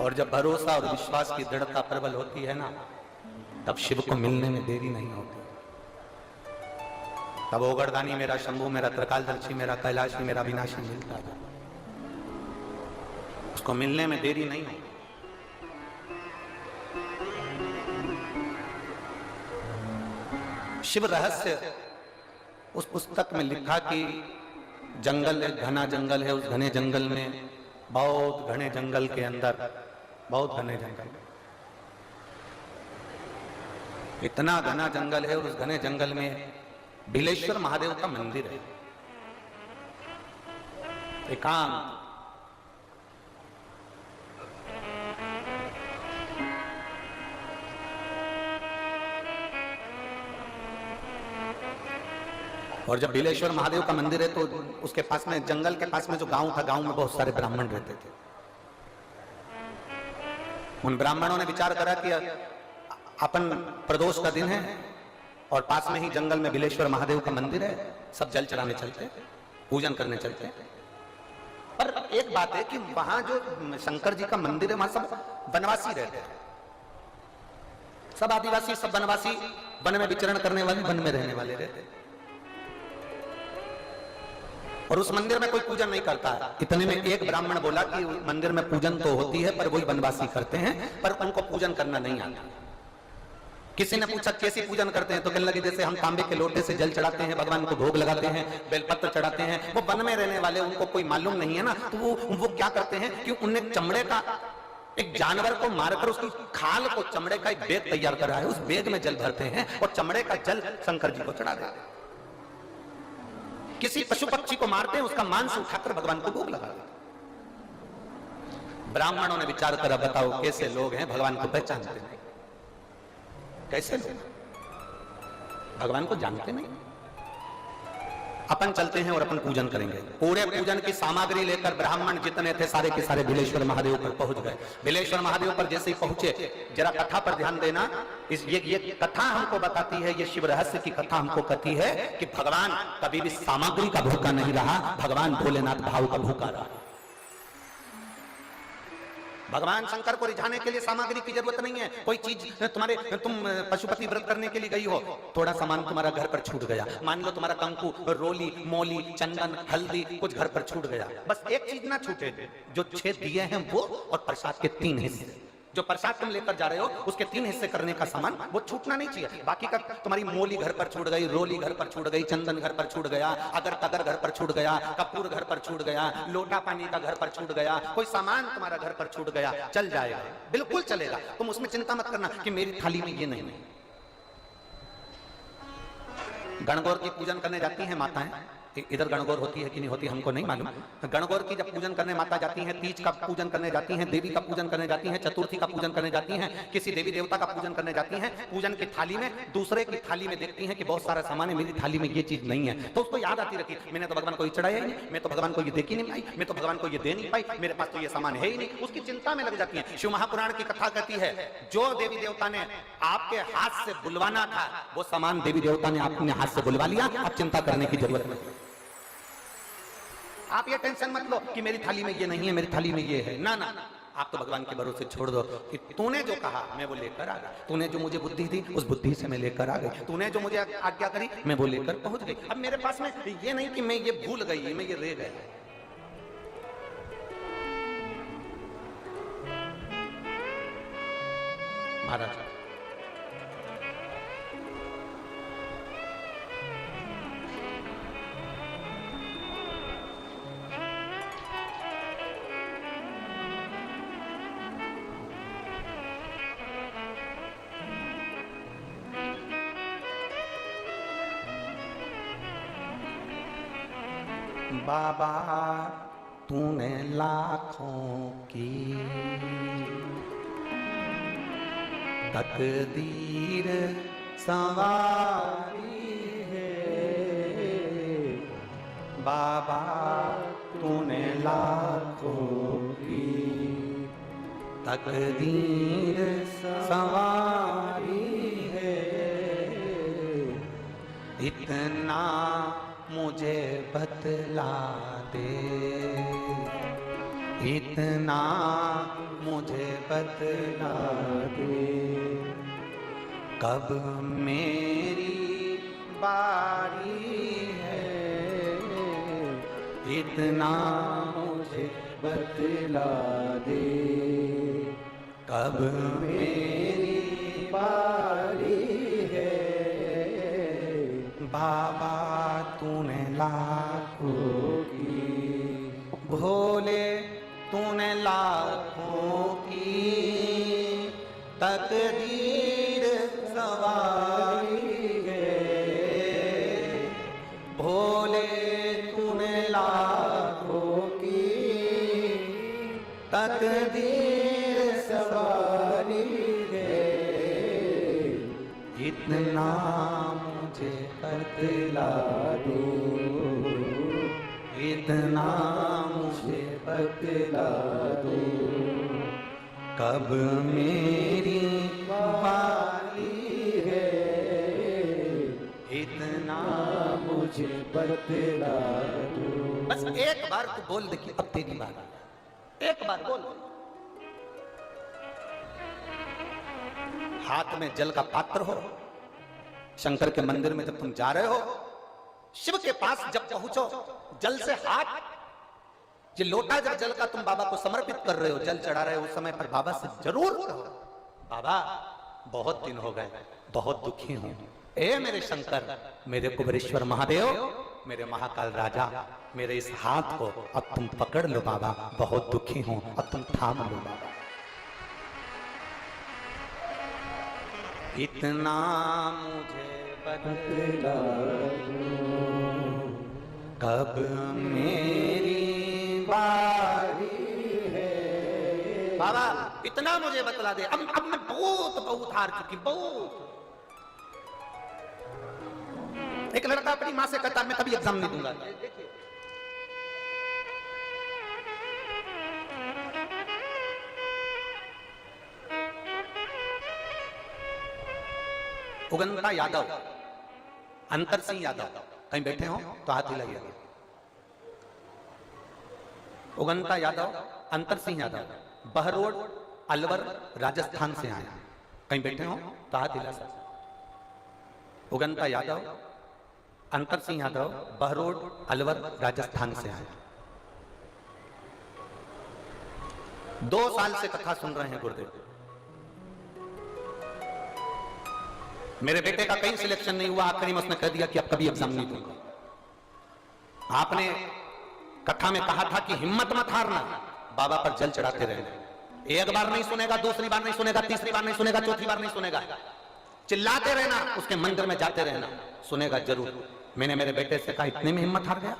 और जब भरोसा और विश्वास की दृढ़ता प्रबल होती है ना, तब शिव को मिलने में देरी नहीं होती। तब ओगरदानी मेरा, शंभु मेरा, त्रिकालदर्शी मेरा, कैलाशी मेरा, विनाशी मिलता है। उसको मिलने में देरी नहीं होती। शिव रहस्य उस पुस्तक में लिखा कि जंगल, एक घना जंगल है, उस घने जंगल में, बहुत घने जंगल के अंदर, बहुत घने जंगल, इतना घना जंगल है और उस घने जंगल में बिलेश्वर महादेव का मंदिर है, एकांत। और जब बिलेश्वर महादेव का मंदिर है तो उसके पास में, जंगल के पास में जो गांव था, गांव में बहुत सारे ब्राह्मण रहते थे। उन ब्राह्मणों ने विचार करा कि अपन प्रदोष का दिन है और पास में ही जंगल में बिलेश्वर महादेव का मंदिर है, सब जल चढ़ाने चलते, पूजन करने चलते। पर एक बात है कि वहां जो शंकर जी का मंदिर है वहां सब वनवासी रहते हैं, सब आदिवासी, सब वनवासी, वन में विचरण करने वाले, वन में रहने वाले रहते हैं। और उस मंदिर में कोई पूजन नहीं करता है। इतने में एक ब्राह्मण बोला कि मंदिर में पूजन तो होती है पर वही वनवासी करते हैं, पर उनको पूजन करना नहीं आता। किसी ने पूछा कैसी पूजन करते हैं, तो कहने लगे जैसे हम तांबे के लोटे से जल चढ़ाते हैं, भगवान को भोग लगाते हैं, बेलपत्र चढ़ाते हैं। वो वन में रहने वाले, उनको कोई मालूम नहीं है ना, तो वो क्या करते हैं कि उन्हें चमड़े का, एक जानवर को मारकर उसकी खाल को, चमड़े का एक बैग तैयार करा है, उस बैग में जल भरते हैं और चमड़े का जल शंकर जी को चढ़ा देते हैं। किसी पशु पक्षी को मारते हैं, उसका मांस उठाकर भगवान को भोग लगा देते। ब्राह्मणों ने विचार करा, बताओ कैसे लोग हैं, भगवान को पहचानते नहीं। कैसे लोग भगवान को जानते नहीं। अपन चलते हैं और अपन पूजन करेंगे। पूरे पूजन की सामग्री लेकर ब्राह्मण जितने थे सारे के सारे बिलेश्वर महादेव पर पहुंच गए। बिलेश्वर महादेव पर जैसे ही पहुंचे, जरा कथा पर ध्यान देना। ये कथा हमको बताती है, ये शिव रहस्य की कथा हमको कहती है कि भगवान कभी भी सामग्री का भूखा नहीं रहा, भगवान भोलेनाथ भाव का भूखा रहा। भगवान शंकर को रिझाने के लिए सामग्री की जरूरत नहीं है। कोई चीज तुम पशुपति व्रत करने के लिए गई हो, थोड़ा सामान तुम्हारा घर पर छूट गया, मान लो तुम्हारा कंकु, रोली, मोली, चंदन, हल्दी कुछ घर पर छूट गया, बस एक चीज ना छूटे, जो 6 दिए हैं वो और प्रसाद के 3 हिस्से। जो प्रसाद तुम लेकर जा रहे हो उसके 3 हिस्से करने का सामान वो छूटना नहीं चाहिए। बाकी का तुम्हारी मोली घर पर छूट गई, रोली घर पर छूट गई, चंदन घर पर छूट गया, अगर कदर घर पर छूट गया, कपूर घर पर छूट गया, लोटा पानी का घर पर छूट गया, कोई सामान तुम्हारा घर पर छूट गया, चल जाएगा, बिल्कुल चलेगा। तुम उसमें चिंता मत करना कि मेरी थाली में ये नहीं है। गणगौर की पूजन करने जाती हैं माताएं, इधर गणगौर होती है कि नहीं होती हमको नहीं मालूम। गणगौर की जब पूजन करने माता जाती हैं, तीज का पूजन करने जाती हैं, देवी का पूजन करने जाती हैं, चतुर्थी का पूजन करने जाती हैं, किसी देवी देवता का पूजन करने जाती हैं, पूजन की थाली में दूसरे की थाली में देखती हैं कि बहुत सारा सामान है, मेरी थाली में ये चीज नहीं है, तो उसको याद आती रहती है, मैंने तो भगवान को ये चढ़ाया ही नहीं, मैं तो भगवान को ये दे ही नहीं पाई, मैं तो भगवान को ये दे नहीं पाई, मेरे पास तो ये सामान है ही नहीं, उसकी चिंता में लग जाती है। शिव महापुराण की कथा कहती है, जो देवी देवता ने आपके हाथ से बुलवाना था वो सामान देवी देवता ने अपने हाथ से बुलवा लिया, अब चिंता करने की जरूरत नहीं। आप ये टेंशन मत लो कि मेरी थाली में ये नहीं है, मेरी थाली में ये है, ना ना, आप तो भगवान के भरोसे छोड़ दो कि तूने जो कहा मैं वो लेकर आ गया, तूने जो मुझे बुद्धि दी उस बुद्धि से मैं लेकर आ गई, तूने जो मुझे आज्ञा करी मैं वो लेकर पहुंच गई। अब मेरे पास में ये नहीं कि मैं ये भूल गई, मैं ये रह गई। महाराज बाबा तूने लाखों की तकदीर संवारी है, बाबा तूने लाखों की तकदीर संवारी है, इतना मुझे बतला दे, इतना मुझे बतला दे, कब मेरी बारी है, इतना मुझे बतला दे, कब मेरी बारी है, बाबा तूने लाखों की, भोले तूने लाखों की तकदीर सवार तकदीर सवारी है, इतना मुझे बतला दो, इतना मुझे बतला दो, कब मेरी बारी है, इतना मुझे बतला दो। बस एक बार तू बोल दे कि अब तेरी बात, एक बार बोल। हाथ में जल का पात्र हो, शंकर के मंदिर में जब तुम जा रहे हो, शिव के पास जब पहुंचो, जल से हाथ, ये लोटा जब जल का तुम बाबा को समर्पित कर रहे हो, जल चढ़ा रहे हो, उस समय पर बाबा से जरूर कहो, बाबा बहुत दिन हो गए, बहुत दुखी हूं, ए मेरे शंकर, मेरे कुबेरेश्वर महादेव, मेरे महाकाल राजा, मेरे इस हाथ को अब तुम पकड़ लो बाबा, बहुत दुखी हूं, अब तुम थाम लो बाबा। इतना मुझे बतला दो, कब मेरी बारी है। बाबा इतना मुझे बतला दे, अब मैं बहुत हार चुकी, बहुत। एक लड़का अपनी मां से कहता मैं कभी एग्जाम नहीं दूंगा, उगंता यादव, अंतर सिंह यादव, कहीं बैठे हो तो हाथ हिलाइए। उगंता यादव, अंतर सिंह यादव, बहरोड अलवर राजस्थान से आए, कहीं बैठे हो तो हाथ हिला सकते। उगंता यादव, अंतर सिंह यादव, बहरोड अलवर राजस्थान से आए, 2 साल से कथा सुन रहे हैं गुरुदेव। मेरे बेटे का कहीं सिलेक्शन नहीं हुआ, आखिरी में उसने कह दिया कि अब कभी एग्जाम नहीं दूंगा। आपने कथा में कहा था कि हिम्मत मत हारना, बाबा पर जल चढ़ाते रहना, एक बार नहीं सुनेगा, दूसरी बार नहीं सुनेगा, तीसरी बार नहीं सुनेगा, चौथी बार नहीं सुनेगा, चिल्लाते रहना, उसके मंदिर में जाते रहना, सुनेगा जरूर। मैंने मेरे बेटे से कहा, इतने में हिम्मत हार गया?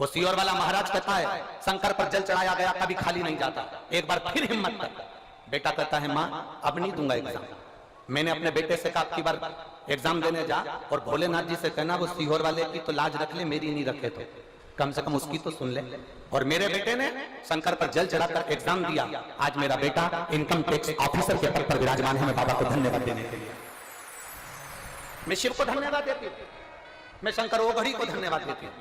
वो सीहोर वाला महाराज कहता है शंकर पर जल चढ़ाया गया कभी खाली नहीं जाता, एक बार फिर हिम्मत कर। बेटा कहता है मां अब नहीं दूंगा एग्जाम। मैंने अपने बेटे से कहा कि बार एग्जाम देने जा और भोलेनाथ जी से कहना वो सीहोर वाले की तो लाज रख ले, मेरी नहीं रखे तो कम से कम उसकी तो सुन ले। और मेरे बेटे ने शंकर पर जल चढ़ाकर एग्जाम दिया। आज मेरा बेटा इनकम टैक्स ऑफिसर के पद पर विराजमान है। मैं बाबा को धन्यवाद देने के लिए, मैं शिव को धन्यवाद देती हूँ, मैं शंकर ओघड़ी को धन्यवाद देती हूँ,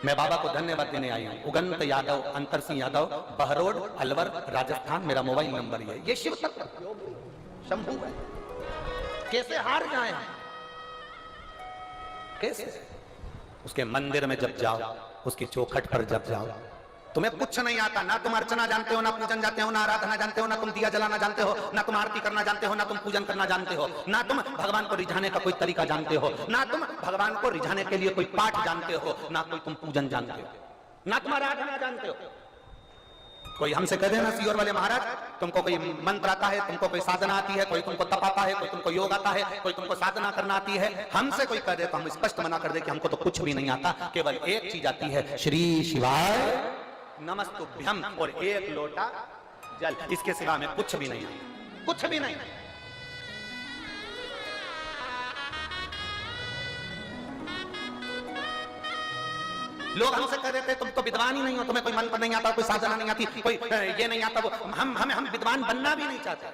मैं बाबा को धन्यवाद देने आई हूँ। उगंत यादव, अंतर सिंह यादव, बहरोड अलवर राजस्थान, मेरा मोबाइल नंबर है। ये शिव तत्व शंभू है, कैसे हार जाए, कैसे? उसके मंदिर में जब जाओ, उसकी चौखट पर जब जाओ, तुम्हें कुछ नहीं आता, ना तुम अर्चना जानते हो, ना पूजन जानते हो, ना आराधना जानते हो, ना तुम दिया जलाना जानते हो, ना तुम आरती करना जानते हो, ना तुम पूजन करना जानते हो, ना तुम भगवान को रिझाने का कोई तरीका जानते हो, ना तुम भगवान को रिझाने के लिए कोई पाठ जानते हो, ना कोई तुम पूजन जानते हो, ना तुम आराधना जानते हो। कोई हमसे कह देना सीहोर वाले महाराज तुमको कोई मंत्र आता है, तुमको कोई साधना आती है, कोई तुमको तप आता है, कोई तुमको योग आता है, कोई तुमको साधना करना आती है, हमसे कोई कह दे तो हम स्पष्ट मना कर दे कि हमको तो कुछ भी नहीं आता, केवल एक चीज आती है, श्री शिवाय नमस्तुभ्यम और एक लोटा जल, इसके सिवा में कुछ भी नहीं, कुछ भी नहीं। लोग हमसे कह देते तुम तो विद्वान ही नहीं हो, तुम्हें कोई मंत्र नहीं आता, कोई साधना नहीं आती, कोई ये नहीं आता, वो हम विद्वान बनना भी नहीं चाहते।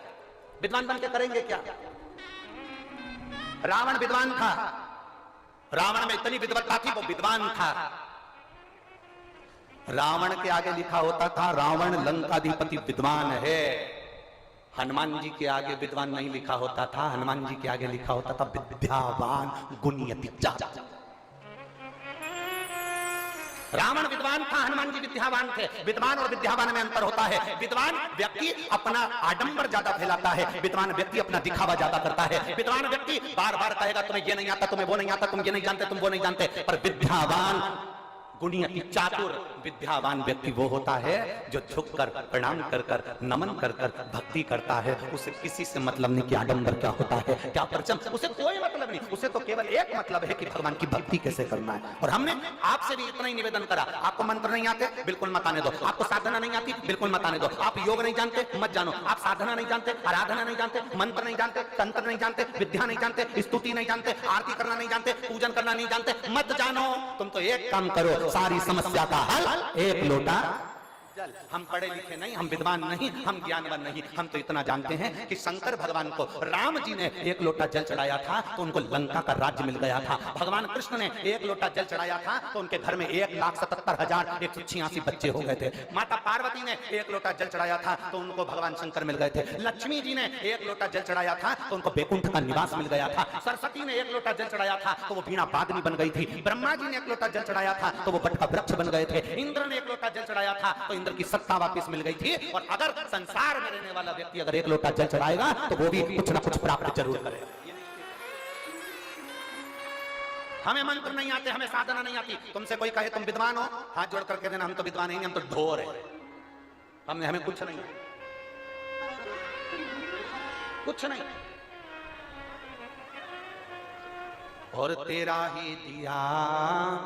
विद्वान बन के करेंगे क्या? रावण विद्वान था, रावण में इतनी विद्वत्ता थी, वो विद्वान था। रावण के आगे लिखा होता था रावण लंकाधिपति विद्वान है। हनुमान जी के आगे विद्वान नहीं लिखा होता था, हनुमान जी के आगे लिखा होता था विद्यावान गुणयति च। रावण विद्वान था, हनुमान जी विद्यावान थे। विद्वान और विद्यावान में अंतर होता है। विद्वान व्यक्ति अपना आडंबर ज्यादा फैलाता है, विद्वान व्यक्ति अपना दिखावा ज्यादा करता है। विद्वान व्यक्ति बार बार कहेगा तुम्हें ये नहीं आता, तुम्हें वो नहीं आता, तुम ये नहीं जानते, तुम वो नहीं जानते। पर विद्यावान गुणी अति चातुर विद्यावान व्यक्ति वो होता है जो झुककर प्रणाम कर कर नमन कर कर भक्ति करता है। उसे किसी से मतलब नहीं कि आडंबर क्या होता है, क्या परचम, उसे कोई मतलब नहीं। उसे तो केवल एक मतलब है कि भगवान की भक्ति कैसे करना है। और हमने आपसे भी इतना ही निवेदन करा, आपको मंत्र नहीं आते बिल्कुल मत आने दो, आपको साधना नहीं आती बिल्कुल मत आने दो, आप योग नहीं जानते मत जानो, आप साधना नहीं जानते, आराधना नहीं जानते, मंत्र नहीं जानते, तंत्र नहीं जानते, विद्या नहीं जानते, स्तुति नहीं जानते, आरती करना नहीं जानते, पूजन करना नहीं जानते, मत जानो। तुम तो एक काम करो, सारी समस्या का हल एक लोटा जल। हम पढ़े लिखे नहीं, हम विद्वान नहीं, हम ज्ञानवान नहीं, हम तो इतना जानते हैं कि शंकर भगवान को राम जी ने एक लोटा जल चढ़ाया था तो उनको लंका का राज्य मिल गया था। भगवान कृष्ण ने एक लोटा जल चढ़ाया था तो उनके घर में 1,77,186 बच्चे हो गए थे। माता पार्वती ने एक लोटा जल चढ़ाया था तो उनको भगवान शंकर मिल गए थे। लक्ष्मी जी ने एक लोटा जल चढ़ाया था तो उनको बैकुंठ का निवास मिल गया था। सरस्वती ने एक लोटा जल चढ़ाया था तो वो वीणा वादनी बन गई थी। ब्रह्मा जी ने एक लोटा जल चढ़ाया था तो वो बट का वृक्ष बन गए थे। इंद्र ने एक लोटा जल चढ़ाया था तो इंद्र की सत्ता वापस मिल गई थी। और अगर संसार में रहने वाला व्यक्ति अगर एक लोटा जल चढ़ाएगा तो वो भी कुछ ना कुछ प्राप्त जरूर करेगा। हमें मंत्र नहीं आते, हमें साधना नहीं आती। तुमसे कोई कहे तुम विद्वान हो, हाथ जोड़ करके देना हम तो विद्वान नहीं, हम तो ढोर है, हमें कुछ नहीं, कुछ नहीं। और तेरा ही दिया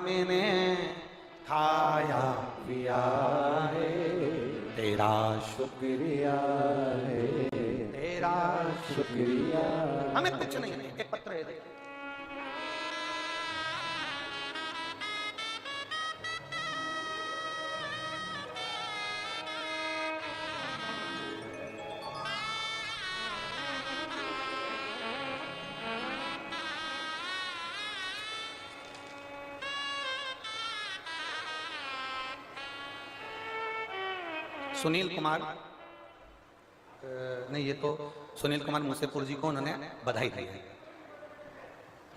मैंने खाया पिया है, तेरा शुक्रिया है, तेरा शुक्रिया। हमें कुछ नहीं है, एक पत्र है। सुनील कुमार नहीं, ये तो सुनील कुमार मुसेपुर जी को उन्होंने बधाई दी है।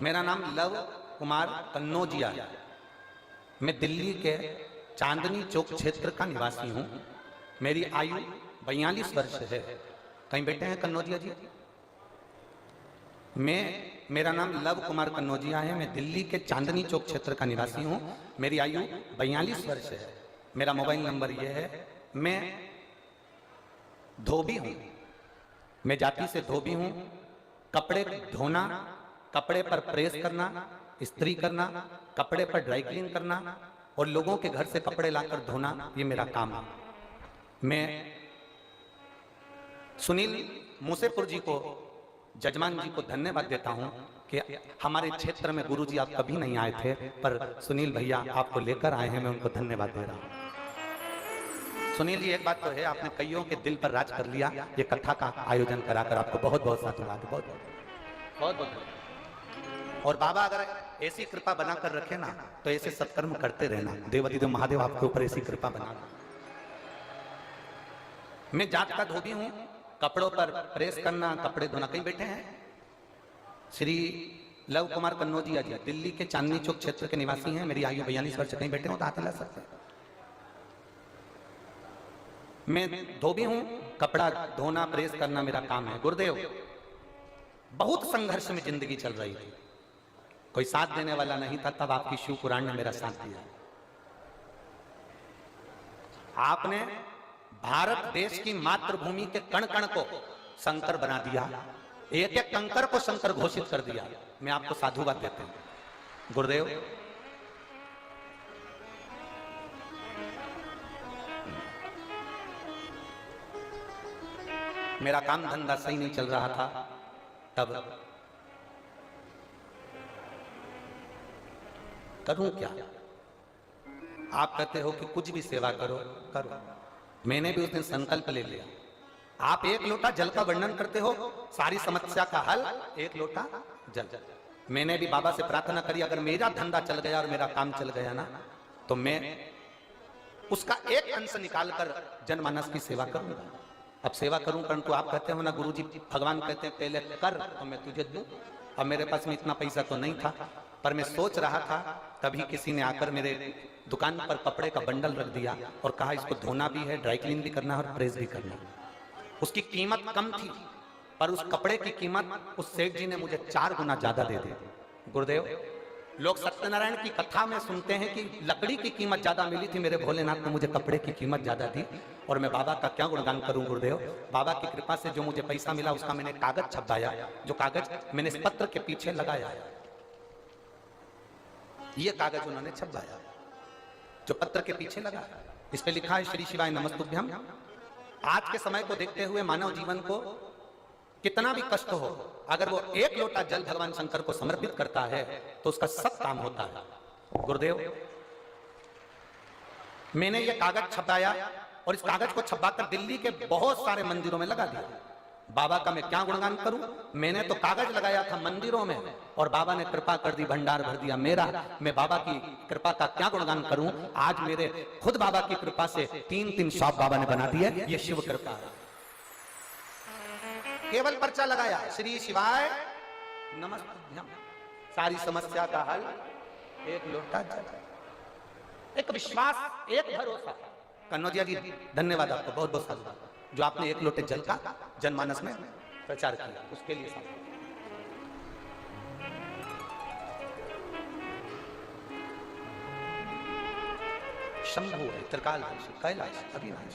मेरा नाम लव कुमार कन्नौजिया है। मैं दिल्ली के चांदनी चौक क्षेत्र का निवासी हूँ। मेरी आयु 42 वर्ष है। कहीं बैठे हैं कन्नौजिया जी? मेरा नाम लव कुमार कन्नौजिया है। मैं दिल्ली के चांदनी चौक क्षेत्र का निवासी हूँ। मेरी आयु 42 वर्ष है। मेरा मोबाइल नंबर यह है। मैं धोबी हूं, मैं जाति से धोबी हूं। कपड़े धोना, कपड़े पर प्रेस करना, इस्त्री करना, कपड़े पर ड्राई क्लीन करना और लोगों के घर से कपड़े लाकर धोना, ये मेरा काम है। मैं सुनील मुसेपुर जी को, जजमान जी को धन्यवाद देता हूं कि हमारे क्षेत्र में गुरुजी आप कभी नहीं आए थे, पर सुनील भैया आपको लेकर आए हैं, मैं उनको धन्यवाद दे रहा हूं। सुनील जी, एक बात तो है, आपने कईयों के दिल पर राज कर लिया। ये कथा का आयोजन कराकर आपको बहुत बहुत साधुवाद, बहुत बहुत बहुत। और बाबा अगर ऐसी कृपा बनाकर रखे ना तो ऐसे सत्कर्म करते रहना। देवाधिदेव महादेव आपके ऊपर ऐसी कृपा बना। मैं जात का धोबी हूं। कपड़ों पर प्रेस करना, कपड़े धोना। कहीं बैठे हैं श्री लव कुमार कन्नौजिया जी, दिल्ली के चांदनी चौक क्षेत्र के निवासी हैं। मेरी आयु 42 वर्ष। कहीं बैठे हो तो हाथ हिला सकते हैं। मैं धोबी हूं। कपड़ा धोना, प्रेस करना मेरा काम है। गुरुदेव, बहुत संघर्ष में जिंदगी चल रही थी, कोई साथ देने वाला नहीं था, तब आपकी शिव पुराण ने मेरा साथ दिया। आपने भारत देश की मातृभूमि के कण कण को शंकर बना दिया। एक एक कंकर को शंकर घोषित कर दिया। मैं आपको साधुवाद देता हूं गुरुदेव। मेरा काम धंधा सही नहीं चल रहा था, तब करूं क्या? आप कहते हो कि कुछ भी सेवा करो, करो। मैंने भी उस दिन संकल्प ले लिया। आप एक लोटा जल का वर्णन करते हो, सारी समस्या का हल एक लोटा जल। मैंने भी बाबा से प्रार्थना करी, अगर मेरा धंधा चल गया और मेरा काम चल गया ना, तो मैं उसका एक अंश निकालकर जनमानस की सेवा करूंगा। अब सेवा करूं, परंतु आप कहते हो ना गुरुजी, भगवान कहते हैं पहले कर तो मैं तुझे दूं। अब मेरे पास में इतना पैसा तो नहीं था, पर मैं सोच रहा था, तभी किसी ने आकर मेरे दुकान पर कपड़े का बंडल रख दिया और कहा इसको धोना भी है, ड्राई क्लीन भी करना है और प्रेस भी करना है। उसकी कीमत कम थी, पर उस कपड़े की कीमत उस सेठ जी ने मुझे 4 गुना ज्यादा दे दी। गुरुदेव, लोग सत्यनारायण की कथा में सुनते हैं कि लकड़ी की कीमत ज्यादा मिली थी, मेरे भोलेनाथ ने मुझे कपड़े की कीमत ज्यादा दी, और मैं बाबा का क्या गुणगान करूं गुरुदेव। बाबा की कृपा से जो मुझे पैसा मिला उसका मैंने कागज छपवाया, जो कागज मैंने इस पत्र के पीछे लगाया, ये कागज उन्होंने छपवाया जो पत्र के पीछे लगा, इस पे लिखा है श्री शिवाय नमस्तुभ्यम। आज के समय को देखते हुए मानव जीवन को कितना भी कष्ट हो, अगर वो एक लोटा जल भगवान शंकर को समर्पित करता है तो उसका सब काम होता है। गुरुदेव, मैंने ये कागज छपाया और इस कागज को छपाकर दिल्ली के बहुत सारे मंदिरों में लगा दिया। बाबा का मैं क्या गुणगान करूं, मैंने तो कागज लगाया था मंदिरों में और बाबा ने कृपा कर दी, भंडार भर दिया मेरा। मैं बाबा की कृपा का क्या गुणगान करूं, आज मेरे खुद बाबा की कृपा से 3-3 शॉप बाबा ने बना दिया, ये शिव कृपा है। केवल पर्चा लगाया श्री शिवाय नमस्तुभ्यम, सारी समस्या का हल एक लोटा जल, एक विश्वास, एक भरोसा। कन्नौजिया जी धन्यवाद आपको, बहुत बहुत साधुवाद जो आपने एक लोटे जल का जनमानस में प्रचार किया, उसके लिए शंभु है, त्रिकाल है, कैलाश, अविनाश,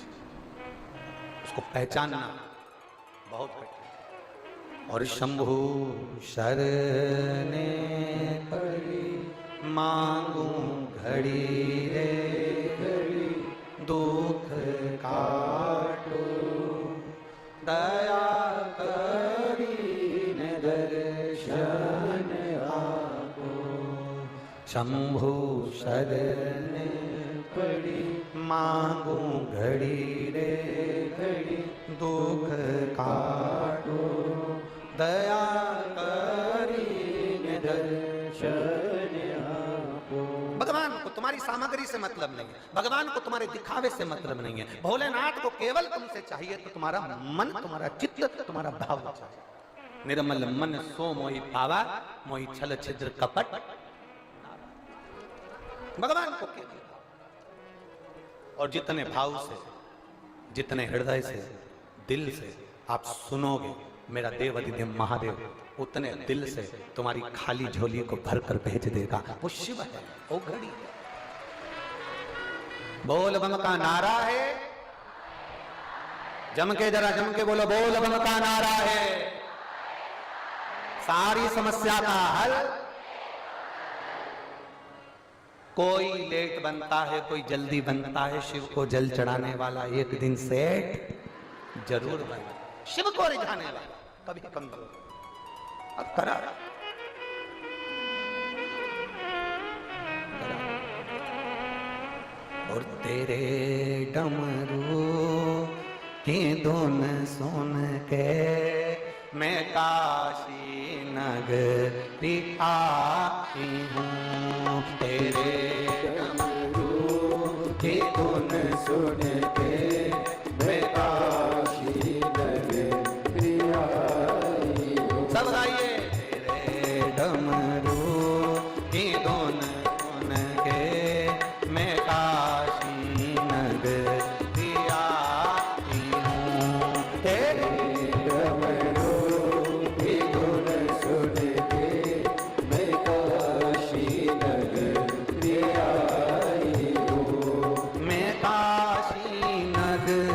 उसको पहचानना बहुत कठिन। और शंभु शरणे पड़ी मांगू घड़ी रे घड़ी, दुख काटो दया करी दर्शन आपो। शंभु शरणे पड़ी मांगू घड़ी रे घड़ी, दुख काटो दया करी दर्शन आपो। भगवान को तुम्हारी सामग्री से मतलब नहीं है, भगवान को तुम्हारे दिखावे से मतलब नहीं है। भोलेनाथ को केवल तुमसे चाहिए तो तुम्हारा मन, तुम्हारा चित्त, तुम्हारा भाव चाहिए। निर्मल मन सो मोहि पावा, मोहि छल छिद्र कपट। भगवान को केवल, और जितने भाव से, जितने हृदय से, दिल से आप सुनोगे मेरा देव अधिदेव महादेव, उतने दिल से तुम्हारी खाली झोली को भरकर भेज देगा। वो शिव है, वो घड़ी है। बोल बम का नारा है, जम के जरा जम के बोलो, बोल बम का नारा है। सारी समस्या का हल, कोई लेट बनता है, कोई जल्दी बनता है, शिव को जल चढ़ाने वाला एक दिन सेठ जरूर बना। शिव को रिझाने वाला कभी कमजोर करा। और तेरे डमरू की धुन सुन के मैं काशी नगरी आई हूँ। तेरे डमरू की धुन सुन के मैं काशी नगरी आई हूँ। सब गाइए, तेरे डमरू की धुन सुन के मैं काशी नगरी आई हूँ। तेरे डमरू की धुन सुन के मैं काशी नगरी आई हूँ। मैं काशी नगरी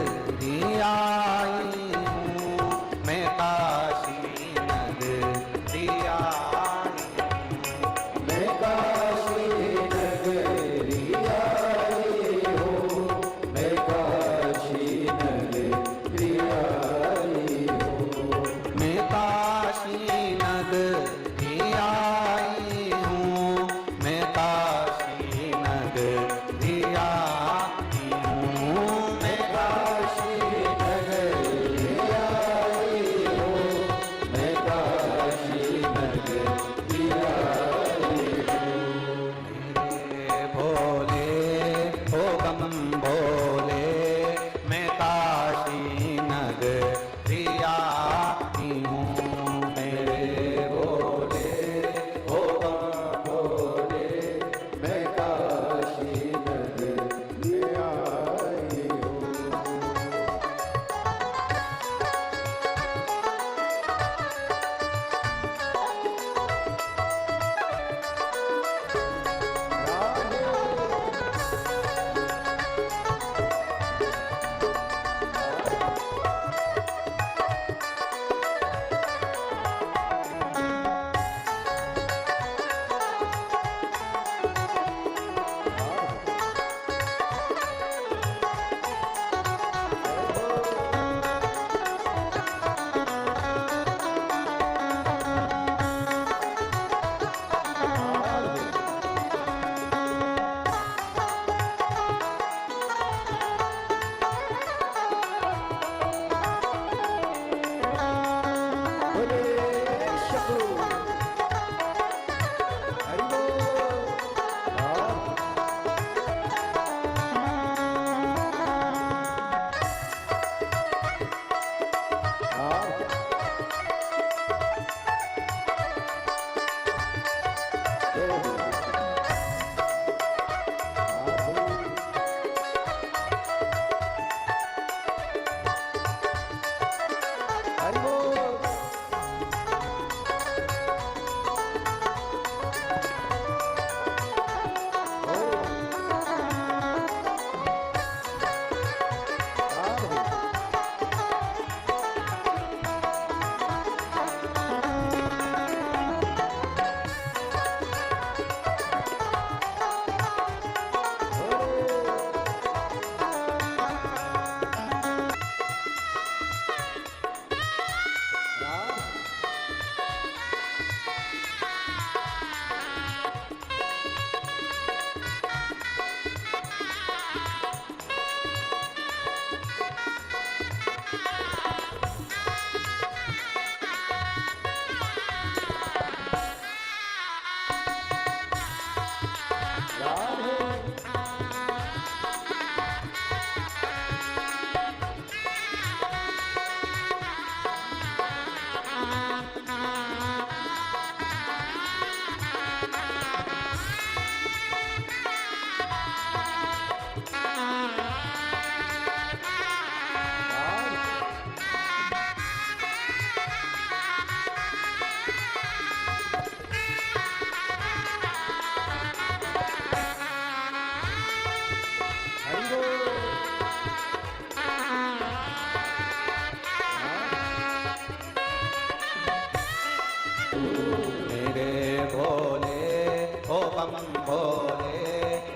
बम भोले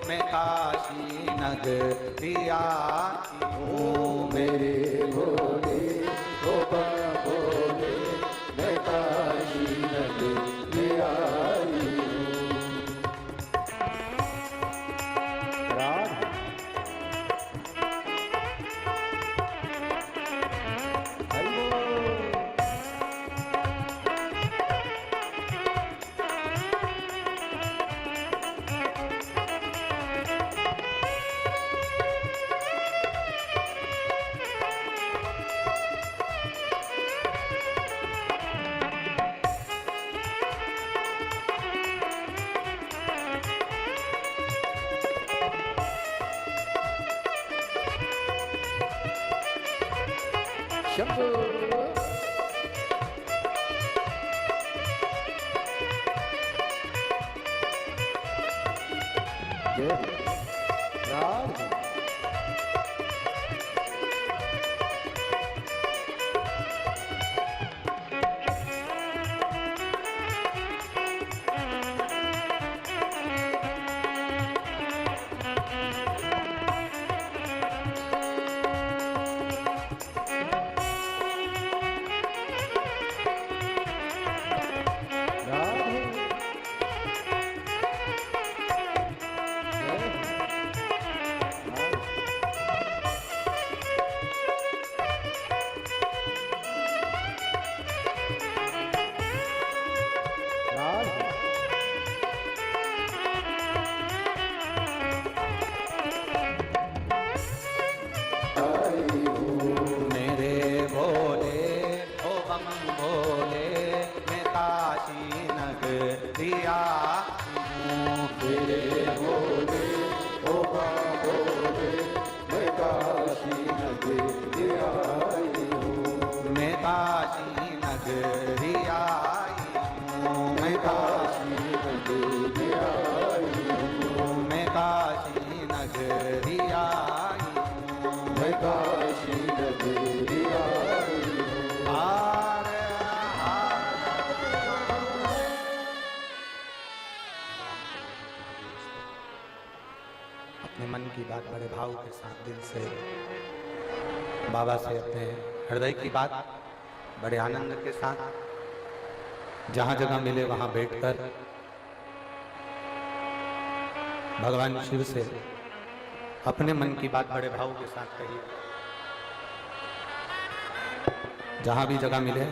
मैं काशी नगरिया हूँ मेरे भोले ओ बम भोले मैं काशी नगरिया अपने मन की बात बड़े भाव के साथ दिल से बाबा से अपने हृदय की बात बड़े आनंद के साथ जहां जगह मिले वहां बैठकर भगवान शिव से अपने मन की बात बड़े भाव के साथ कहिए। जहां भी जगह मिले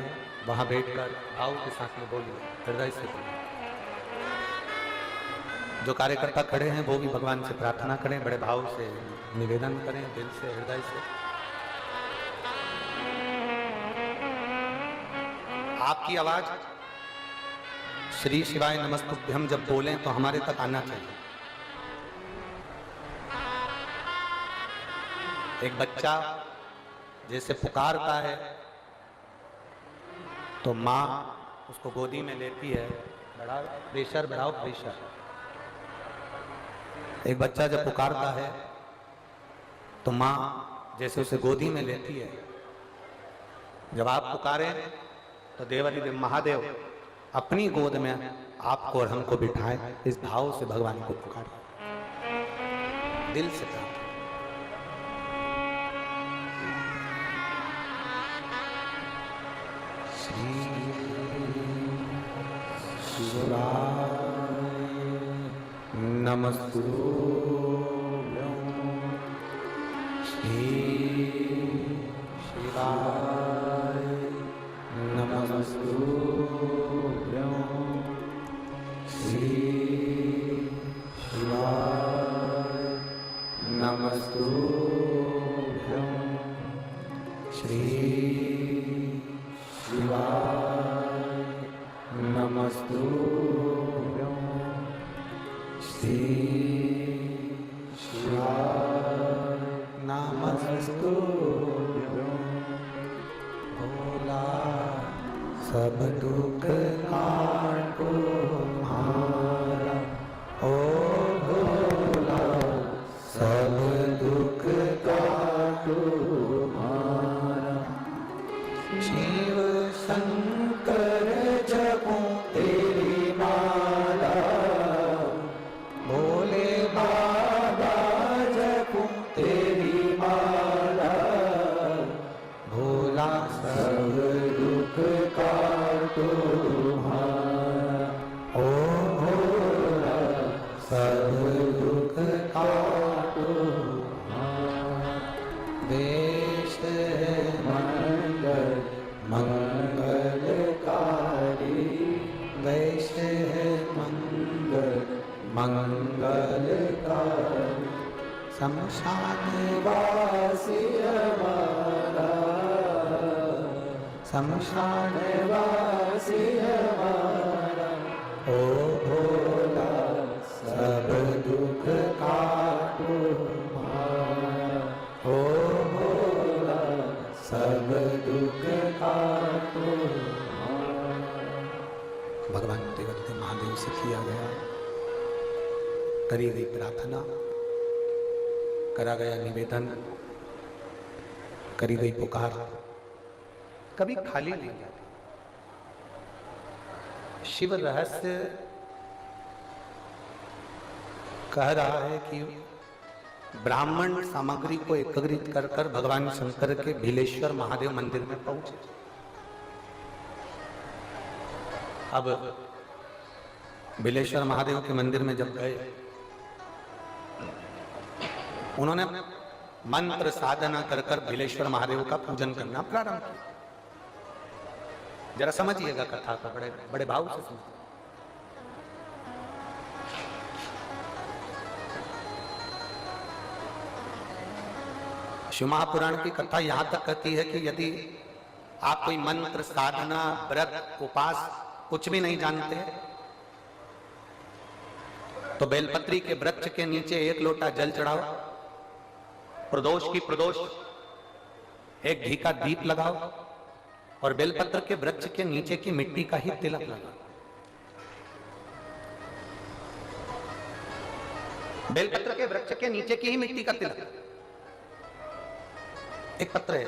वहां बैठकर भाव के साथ में बोलिए, हृदय से बोलिए। जो कार्यकर्ता खड़े हैं वो भी भगवान से प्रार्थना करें, बड़े भाव से निवेदन करें, दिल से, हृदय से। आपकी आवाज श्री शिवाय नमस्तुभ्यम जब बोलें तो हमारे तक आना चाहिए। एक बच्चा जैसे पुकारता है तो माँ उसको गोदी में लेती है। बढ़ाओ प्रेशर, बढ़ाओ प्रेशर। एक बच्चा जब पुकारता है तो माँ जैसे उसे गोदी में लेती है। जब आप पुकारें तो देवाधिदेव महादेव अपनी गोद में आपको और हमको बिठाएं। इस भाव से भगवान को पुकारें, दिल से करें। नमस्तुभ्यं श्री शिवाय नमस्तुभ्यं श्री शिवाय नमस्तुभ्यं श्री शिवाय नमस्तुभ्यं श्री शिवाय नमस्तुभ्यं। भोला सब दुख काटो हमारा, ओ भोला सब दुख काटो हमारा। शिव शंकर जपो तेरी माला, वेश है मंगल मंगलकारी, वेश है मंगल मंगलकारी। शमशान वासी हमारा, शमशान वासी हमारा, ओ भोला सब दुख काटो हमारा, ओ भोला सब दुख काटो हमारा। भगवान देवते महादेव से किया गया, करी गई प्रार्थना, करा गया निवेदन, करी गई पुकार, कभी खाली नहीं जाती। शिव रहस्य कह रहा है कि ब्राह्मण सामग्री को एकत्रित कर कर भगवान शंकर के भीलेश्वर महादेव मंदिर में पहुंचे। अब भीलेश्वर महादेव के मंदिर में जब गए, उन्होंने मंत्र साधना कर कर भीलेश्वर महादेव का पूजन करना प्रारंभ किया। जरा समझिएगा कथा को, बड़े बड़े भाव से समझिए। शिव महापुराण की कथा यहां तक कहती है कि यदि आप कोई मंत्र साधना व्रत उपास कुछ भी नहीं जानते तो बेलपत्री के वृक्ष के नीचे एक लोटा जल चढ़ाओ, प्रदोष की प्रदोष एक घी का दीप लगाओ और बेलपत्र के वृक्ष के नीचे की मिट्टी का ही तिलक लगाओ। बेलपत्र के वृक्ष के नीचे की ही मिट्टी का तिलक, एक पत्र है,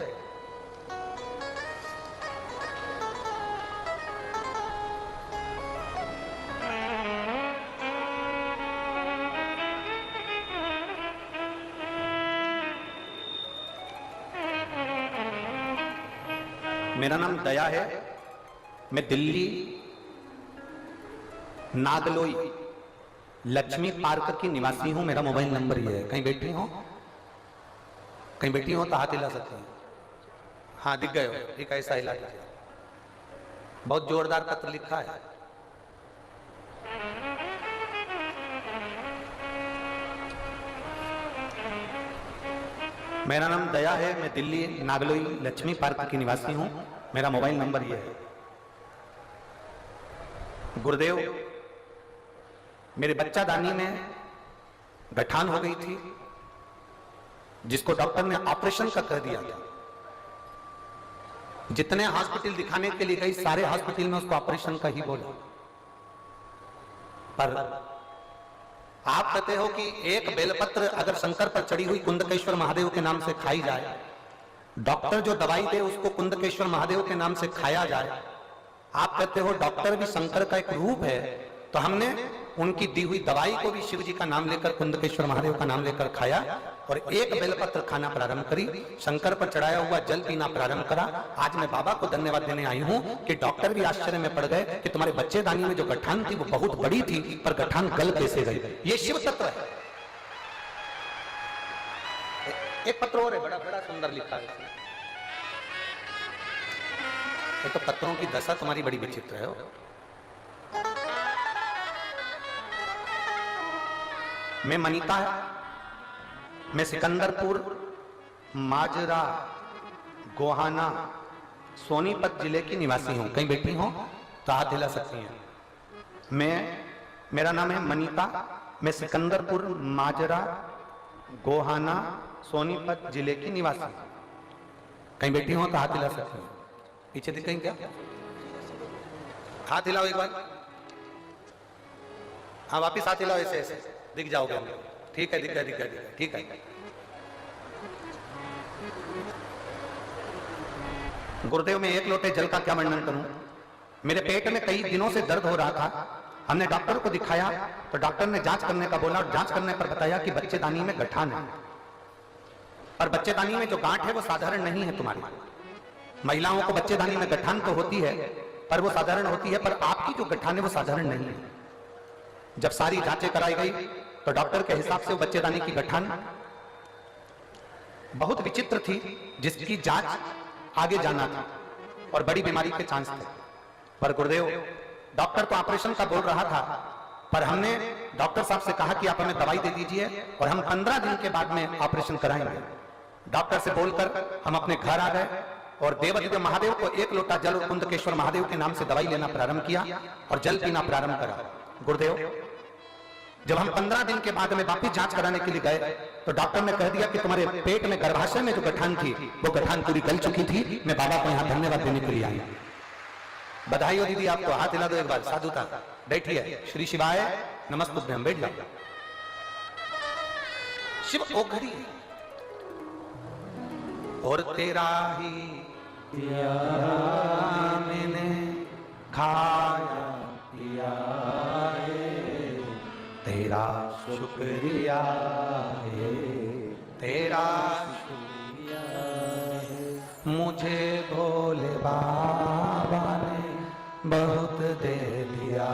मेरा नाम दया है, मैं दिल्ली नागलोई लक्ष्मी पार्क की निवासी हूं, मेरा मोबाइल नंबर ये है। कहीं बैठी हो, कहीं बैठी हो तो हाथ हिला सकते हैं। हाँ दिख गए हो, ठीक है, ऐसा हिला दीजिए। बहुत जोरदार पत्र लिखा है। मेरा नाम दया है, मैं दिल्ली नागलोई लक्ष्मी पार्क की निवासी हूं, मेरा मोबाइल नंबर ये है। गुरुदेव, मेरे बच्चादानी में गठान हो गई थी, जिसको डॉक्टर ने ऑपरेशन का कह दिया था। जितने हॉस्पिटल दिखाने के लिए गई, सारे हॉस्पिटल में उसको ऑपरेशन का ही बोला। पर आप कहते हो कि एक बेलपत्र अगर शंकर पर चढ़ी हुई कुंदकेश्वर महादेव के नाम से खाई जाए, डॉक्टर जो दवाई दे उसको कुंदकेश्वर महादेव के नाम से खाया जाए। आप कहते हो डॉक्टर भी शंकर का एक रूप है, तो हमने उनकी दी हुई दवाई को भी शिव जी का नाम लेकर, कुंदकेश्वर महादेव का नाम लेकर खाया और एक बेलपत्र खाना प्रारंभ करी, शंकर पर चढ़ाया हुआ जल पीना प्रारंभ करा। आज मैं बाबा को धन्यवाद देने आई हूं कि डॉक्टर भी आश्चर्य में पड़ गए कि तुम्हारे बच्चेदानी में जो गठान थी वो बहुत बड़ी थी, पर गठान गल कैसे गई। ये शिव तत्व है। एक पत्र और है, बड़ा बड़ा सुंदर लिखा है। ये तो पत्रों की दशा तुम्हारी बड़ी विचित्र है। मैं मनीता है, मैं सिकंदरपुर, माजरा, गोहाना, सोनीपत जिले की निवासी हूं। कहीं बैठी हो तो हाथ हिला सकती हैं। मेरा नाम है मनीता, मैं सिकंदरपुर, माजरा, गोहाना, सोनीपत जिले की निवासी हूं। कहीं बैठी हो तो हाथ हिला सकती हैं। पीछे दिख कहीं क्या? हाथ हिलाओ एक बार। हाँ वापिस हाथ हिलाओ, ऐसे ऐसे दिख जाओगे। ठीक है, दिख गया, दिख गया, ठीक है। गुरुदेव, मैं एक लोटे जल का क्या वर्णन करूं। मेरे पेट में कई दिनों से दर्द हो रहा था। हमने डॉक्टर को दिखाया तो डॉक्टर ने जांच करने का बोला और जांच करने पर बताया कि बच्चेदानी में गठान है। और बच्चेदानी में जो गांठ है वो साधारण नहीं है तुम्हारी। महिलाओं को बच्चेदानी में गठान तो होती है पर वो साधारण होती है, पर आपकी जो गठान है वो साधारण नहीं है। जब सारी जांचें कराई गई तो डॉक्टर के हिसाब से वो बच्चेदानी की गठान बहुत विचित्र थी, जिसकी जांच आगे जाना था और बड़ी बीमारी के चांस थे। पर गुरुदेव, डॉक्टर तो ऑपरेशन का बोल रहा था, पर हमने डॉक्टर साहब से कहा कि आप हमें दवाई दे दीजिए और हम 15 दिन के बाद में ऑपरेशन कराएंगे। डॉक्टर से बोलकर हम अपने घर आ गए और देवादिदेव महादेव को 1 लोटा जल और कुंदकेश्वर महादेव के नाम से दवाई लेना प्रारंभ किया और जल पीना प्रारंभ करा। गुरुदेव, जब हम 15 दिन के बाद में वापिस जांच कराने के लिए गए तो डॉक्टर ने कह दिया कि तुम्हारे पेट में गर्भाशय में जो गठान थी वो गठान पूरी गल चुकी थी। मैं बाबा को यहाँ धन्यवाद देने के लिए आई। बधाई हो दीदी, आपको हाथ हिला दो एक बार, साधुता। बैठिए, श्री शिवाय नमस्तुभ्यम, बैठ जाओ। शिव ओ घड़ी और तेरा ही दिया मैंने खाया पिया है, तेरा शुक्रिया है, तेरा शुक्रिया है। मुझे भोले बाबा ने बहुत दे दिया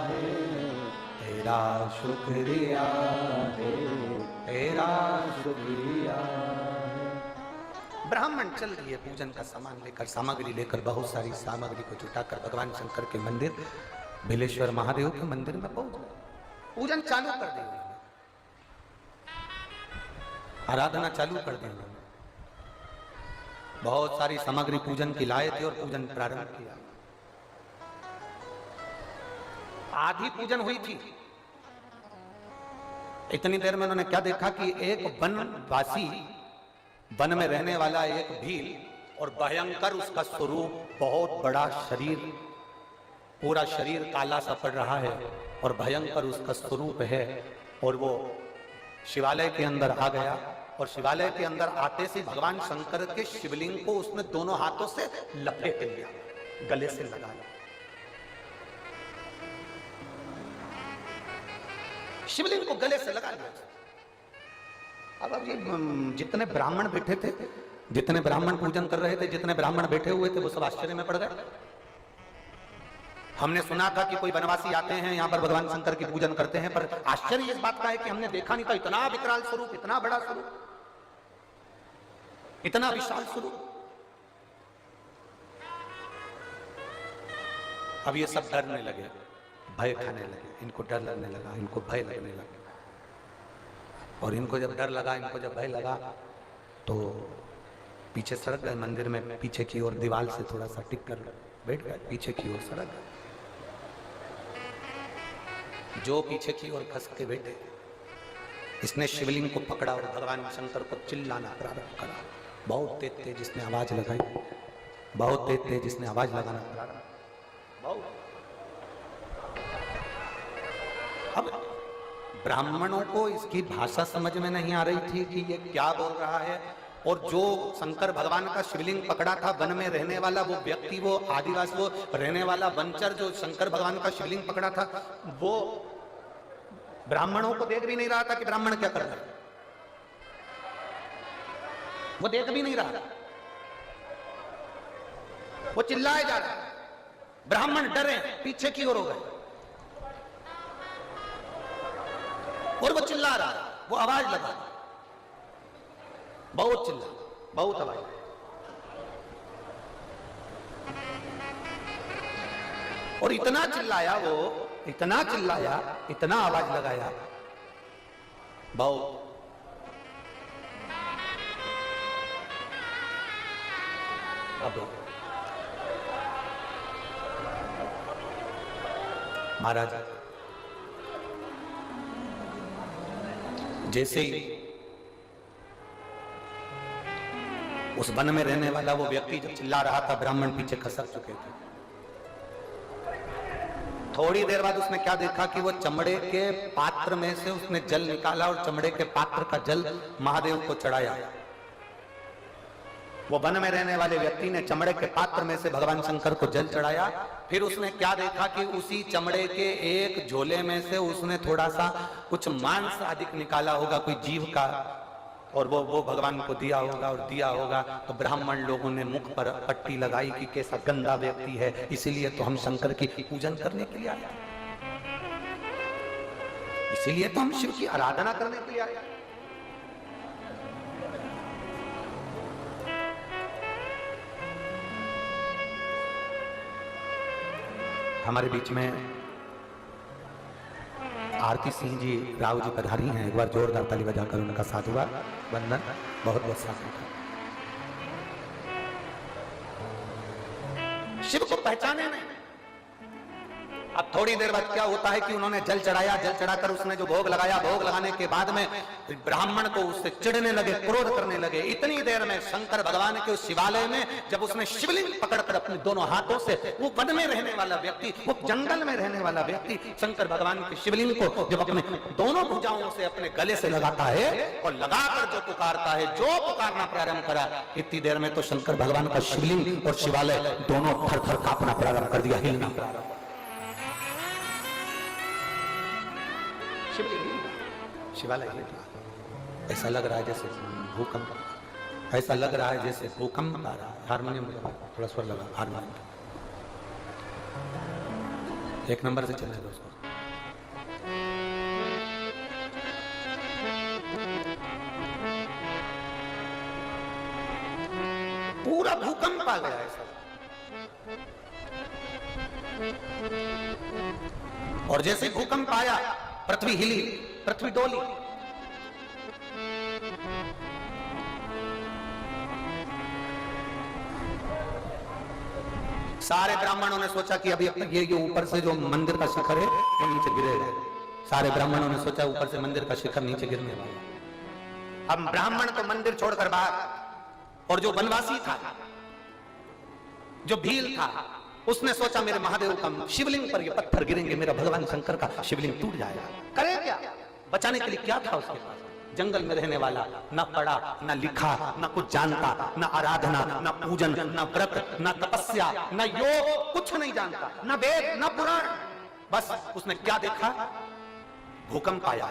है, तेरा शुक्रिया है, तेरा शुक्रिया है। ब्राह्मण चल रही है पूजन का सामान लेकर, सामग्री लेकर, बहुत सारी सामग्री को जुटाकर भगवान शंकर के मंदिर बिलेश्वर महादेव के मंदिर में पहुंच गए। पूजन चालू कर दी, आराधना चालू कर दी। बहुत सारी सामग्री पूजन की लाए थे और पूजन प्रारंभ किया। आधी पूजन हुई थी, इतनी देर में उन्होंने क्या देखा कि एक वनवासी, वन में रहने वाला एक भील और भयंकर उसका स्वरूप, बहुत बड़ा शरीर, पूरा शरीर काला सा पड़ रहा है और भयंकर उसका स्वरूप है। और वो शिवालय के अंदर आ गया और शिवालय के अंदर आते से भगवान शंकर के शिवलिंग को उसने दोनों हाथों से लपेट लिया, गले से लगाया। शिवलिंग को गले से लगा लिया। अब ये जितने ब्राह्मण बैठे थे, जितने ब्राह्मण पूजन कर रहे थे, जितने ब्राह्मण बैठे हुए थे, वो सब आश्चर्य में पड़ गए। हमने सुना था कि कोई वनवासी आते हैं यहाँ पर भगवान शंकर की पूजन करते हैं, पर आश्चर्य इस बात का है कि हमने देखा नहीं था इतना विकराल स्वरूप, इतना बड़ा स्वरूप, इतना विशाल स्वरूप। अब ये सब डरने लगे, भय खाने लगे, इनको डर लगने लगा, इनको भय लगने लगा। और इनको जब डर लगा, इनको जब भय लगा तो पीछे सड़क गए मंदिर में, पीछे की ओर दीवार से थोड़ा सा टिक कर बैठ गए, पीछे की ओर सड़क गए। जो पीछे की ओर खस के बैठे, इसने शिवलिंग को पकड़ा और भगवान शंकर को चिल्लाना प्रारंभ करा। बहुत तेज तेज इसने आवाज लगाई, बहुत तेज तेज इसने आवाज लगाना प्रारंभ। बहुत अब ब्राह्मणों को इसकी भाषा समझ में नहीं आ रही थी कि ये क्या बोल रहा है। और जो शंकर भगवान का शिवलिंग पकड़ा था, वन में रहने वाला वो व्यक्ति, वो आदिवासी, वो रहने वाला वनचर जो शंकर भगवान का शिवलिंग पकड़ा था, वो ब्राह्मणों को देख भी नहीं रहा था कि ब्राह्मण क्या कर रहा है। वो देख भी नहीं रहा, वो चिल्लाए जा रहा है। ब्राह्मण डरे, पीछे की ओर हो गए और वो चिल्ला रहा, वो आवाज लगा, बहुत चिल्ला, बहुत आवाज। और इतना चिल्लाया वो, इतना चिल्लाया, इतना आवाज लगाया, बहुत। अब महाराज जैसे ही उस वन में रहने वाला वो व्यक्ति जब चिल्ला रहा था, ब्राह्मण पीछे खसक चुके थे। थोड़ी देर बाद उसने क्या देखा कि वो चमड़े के पात्र में से उसने जल निकाला और चमड़े के पात्र का जल महादेव को चढ़ाया। वो वन में रहने वाले व्यक्ति ने चमड़े के पात्र में से भगवान शंकर को जल चढ़ाया। फिर उसने क्या देखा कि उसी चमड़े के एक झोले में से उसने थोड़ा सा कुछ मांस अधिक निकाला होगा, कोई जीव का, और वो भगवान को दिया होगा। और दिया होगा तो ब्राह्मण लोगों ने मुख पर पट्टी लगाई कि कैसा गंदा व्यक्ति है, इसीलिए तो हम शंकर की पूजन करने के लिए आए, इसीलिए तो हम शिव की आराधना करने के लिए आए। हमारे बीच में आरती सिंह जी राव जी पधारी हैं। एक बार जोरदार ताली बजाकर उनका साधुवाद वंदन, बहुत बहुत साधुवाद। शिव को पहचाने नहीं। अब थोड़ी देर बाद क्या होता है कि उन्होंने जल चढ़ाया, जल चढ़ाकर उसने जो भोग लगाया, भोग लगाने के बाद में ब्राह्मण को उससे चिढ़ने लगे, क्रोध करने लगे। इतनी देर में शंकर भगवान के उस शिवालय में जब उसने शिवलिंग पकड़कर अपने दोनों हाथों से, वो वन में रहने वाला व्यक्ति, वो जंगल में रहने वाला व्यक्ति शंकर भगवान के शिवलिंग को जब अपने दोनों भुजाओं से अपने गले से लगाता है और लगाकर जो पुकारता है, जो पुकारना प्रारंभ करा, इतनी देर में तो शंकर भगवान का शिवलिंग और शिवालय दोनों थर थर कांपना प्रारंभ कर दिया, हिलना प्रारंभ। शिवालय ऐसा लग रहा है जैसे भूकंप, ऐसा लग रहा है जैसे भूकंप आ रहा है। हारमोनियम थोड़ा स्वर लगा, हारमोनियम एक नंबर से चलने दो उसको। पूरा भूकंप आ गया ऐसा। और जैसे भूकंप आया, पृथ्वी हिली, पृथ्वी डोली। सारे ब्राह्मणों ने सोचा कि अभी ये ऊपर से जो मंदिर का शिखर है वो नीचे गिरेगा। सारे ब्राह्मणों ने सोचा ऊपर से मंदिर का शिखर नीचे गिरने वाला। अब ब्राह्मण तो मंदिर छोड़कर बाहर, और जो वनवासी था, जो भील था, उसने सोचा मेरे महादेव का शिवलिंग पर ये पत्थर गिरेंगे, मेरा भगवान शंकर का शिवलिंग टूट जाएगा। करे क्या? बचाने के लिए क्या था उसके पास? जंगल में रहने वाला, न पढ़ा न लिखा, न कुछ जानता, न आराधना, न पूजन, न व्रत, न तपस्या, न योग, कुछ नहीं जानता, न वेद न पुराण। बस उसने क्या देखा? भूकंप आया,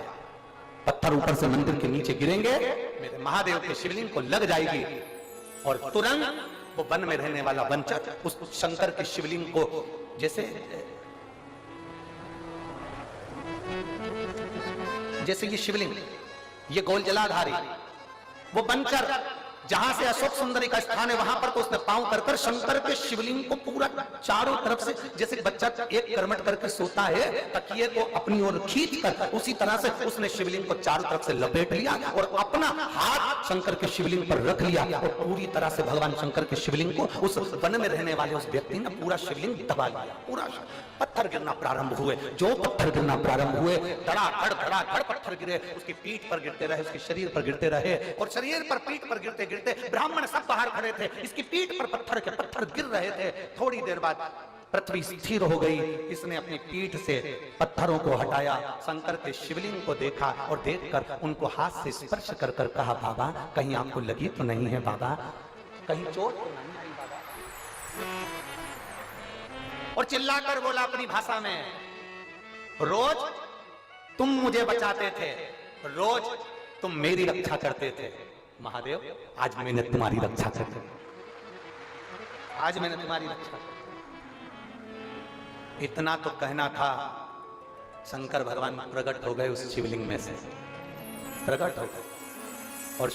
पत्थर ऊपर से मंदिर के नीचे गिरेंगे, मेरे महादेव के शिवलिंग को लग जाएगी, और तुरंत वो वन में रहने वाला वंचक उस शंकर के शिवलिंग को जैसे ये शिवलिंग, ये गोल जलाधारी, वो वंचर जहां से अशोक सुंदरी का स्थान है वहां पर तो उसने पांव कर शंकर के शिवलिंग को पूरा चारों तरफ से, जैसे बच्चा एक करमट करके सोता है तकिए को अपनी ओर खींच कर, उसी तरह से उसने शिवलिंग को चारों तरफ से लपेट लिया और अपना हाथ शंकर के शिवलिंग पर रख लिया और पूरी तरह से भगवान शंकर के शिवलिंग को उस वन में रहने वाले उस व्यक्ति ने पूरा शिवलिंग दबा लिया। पूरा पत्थर गिरना प्रारंभ हुए, जो पत्थर गिरना प्रारंभ हुए, धड़ाधड़ पत्थर गिरे, उसकी पीठ पर गिरते रहे, उसके शरीर पर गिरते रहे, और शरीर पर पीठ पर गिरते गिरते ब्राह्मण सब बाहर खड़े थे, इसकी पीठ पर पत्थर के पत्थर गिर रहे थे। थोड़ी देर बाद पृथ्वी स्थिर हो गई, इसने अपनी पीठ से पत्थरों को हटाया, शंकर के शिवलिंग को देखा और देखकर उनको हाथ से स्पर्श कर कर कहा, बाबा कहीं आपको लगी तो नहीं है बाबा, कहीं चोट तो नहीं आई बाबा? और चिल्लाकर बोला अपनी भाषा में, रोज तुम मुझे बचाते थे, रोज तुम मेरी रक्षा करते थे, महादेव आज मैंने तुम्हारी रक्षा कर दी, आज मैंने तुम्हारी रक्षा कर दी। इतना तो कहना था, शंकर भगवान प्रकट हो गए उस शिवलिंग में से, प्रकट हो गए और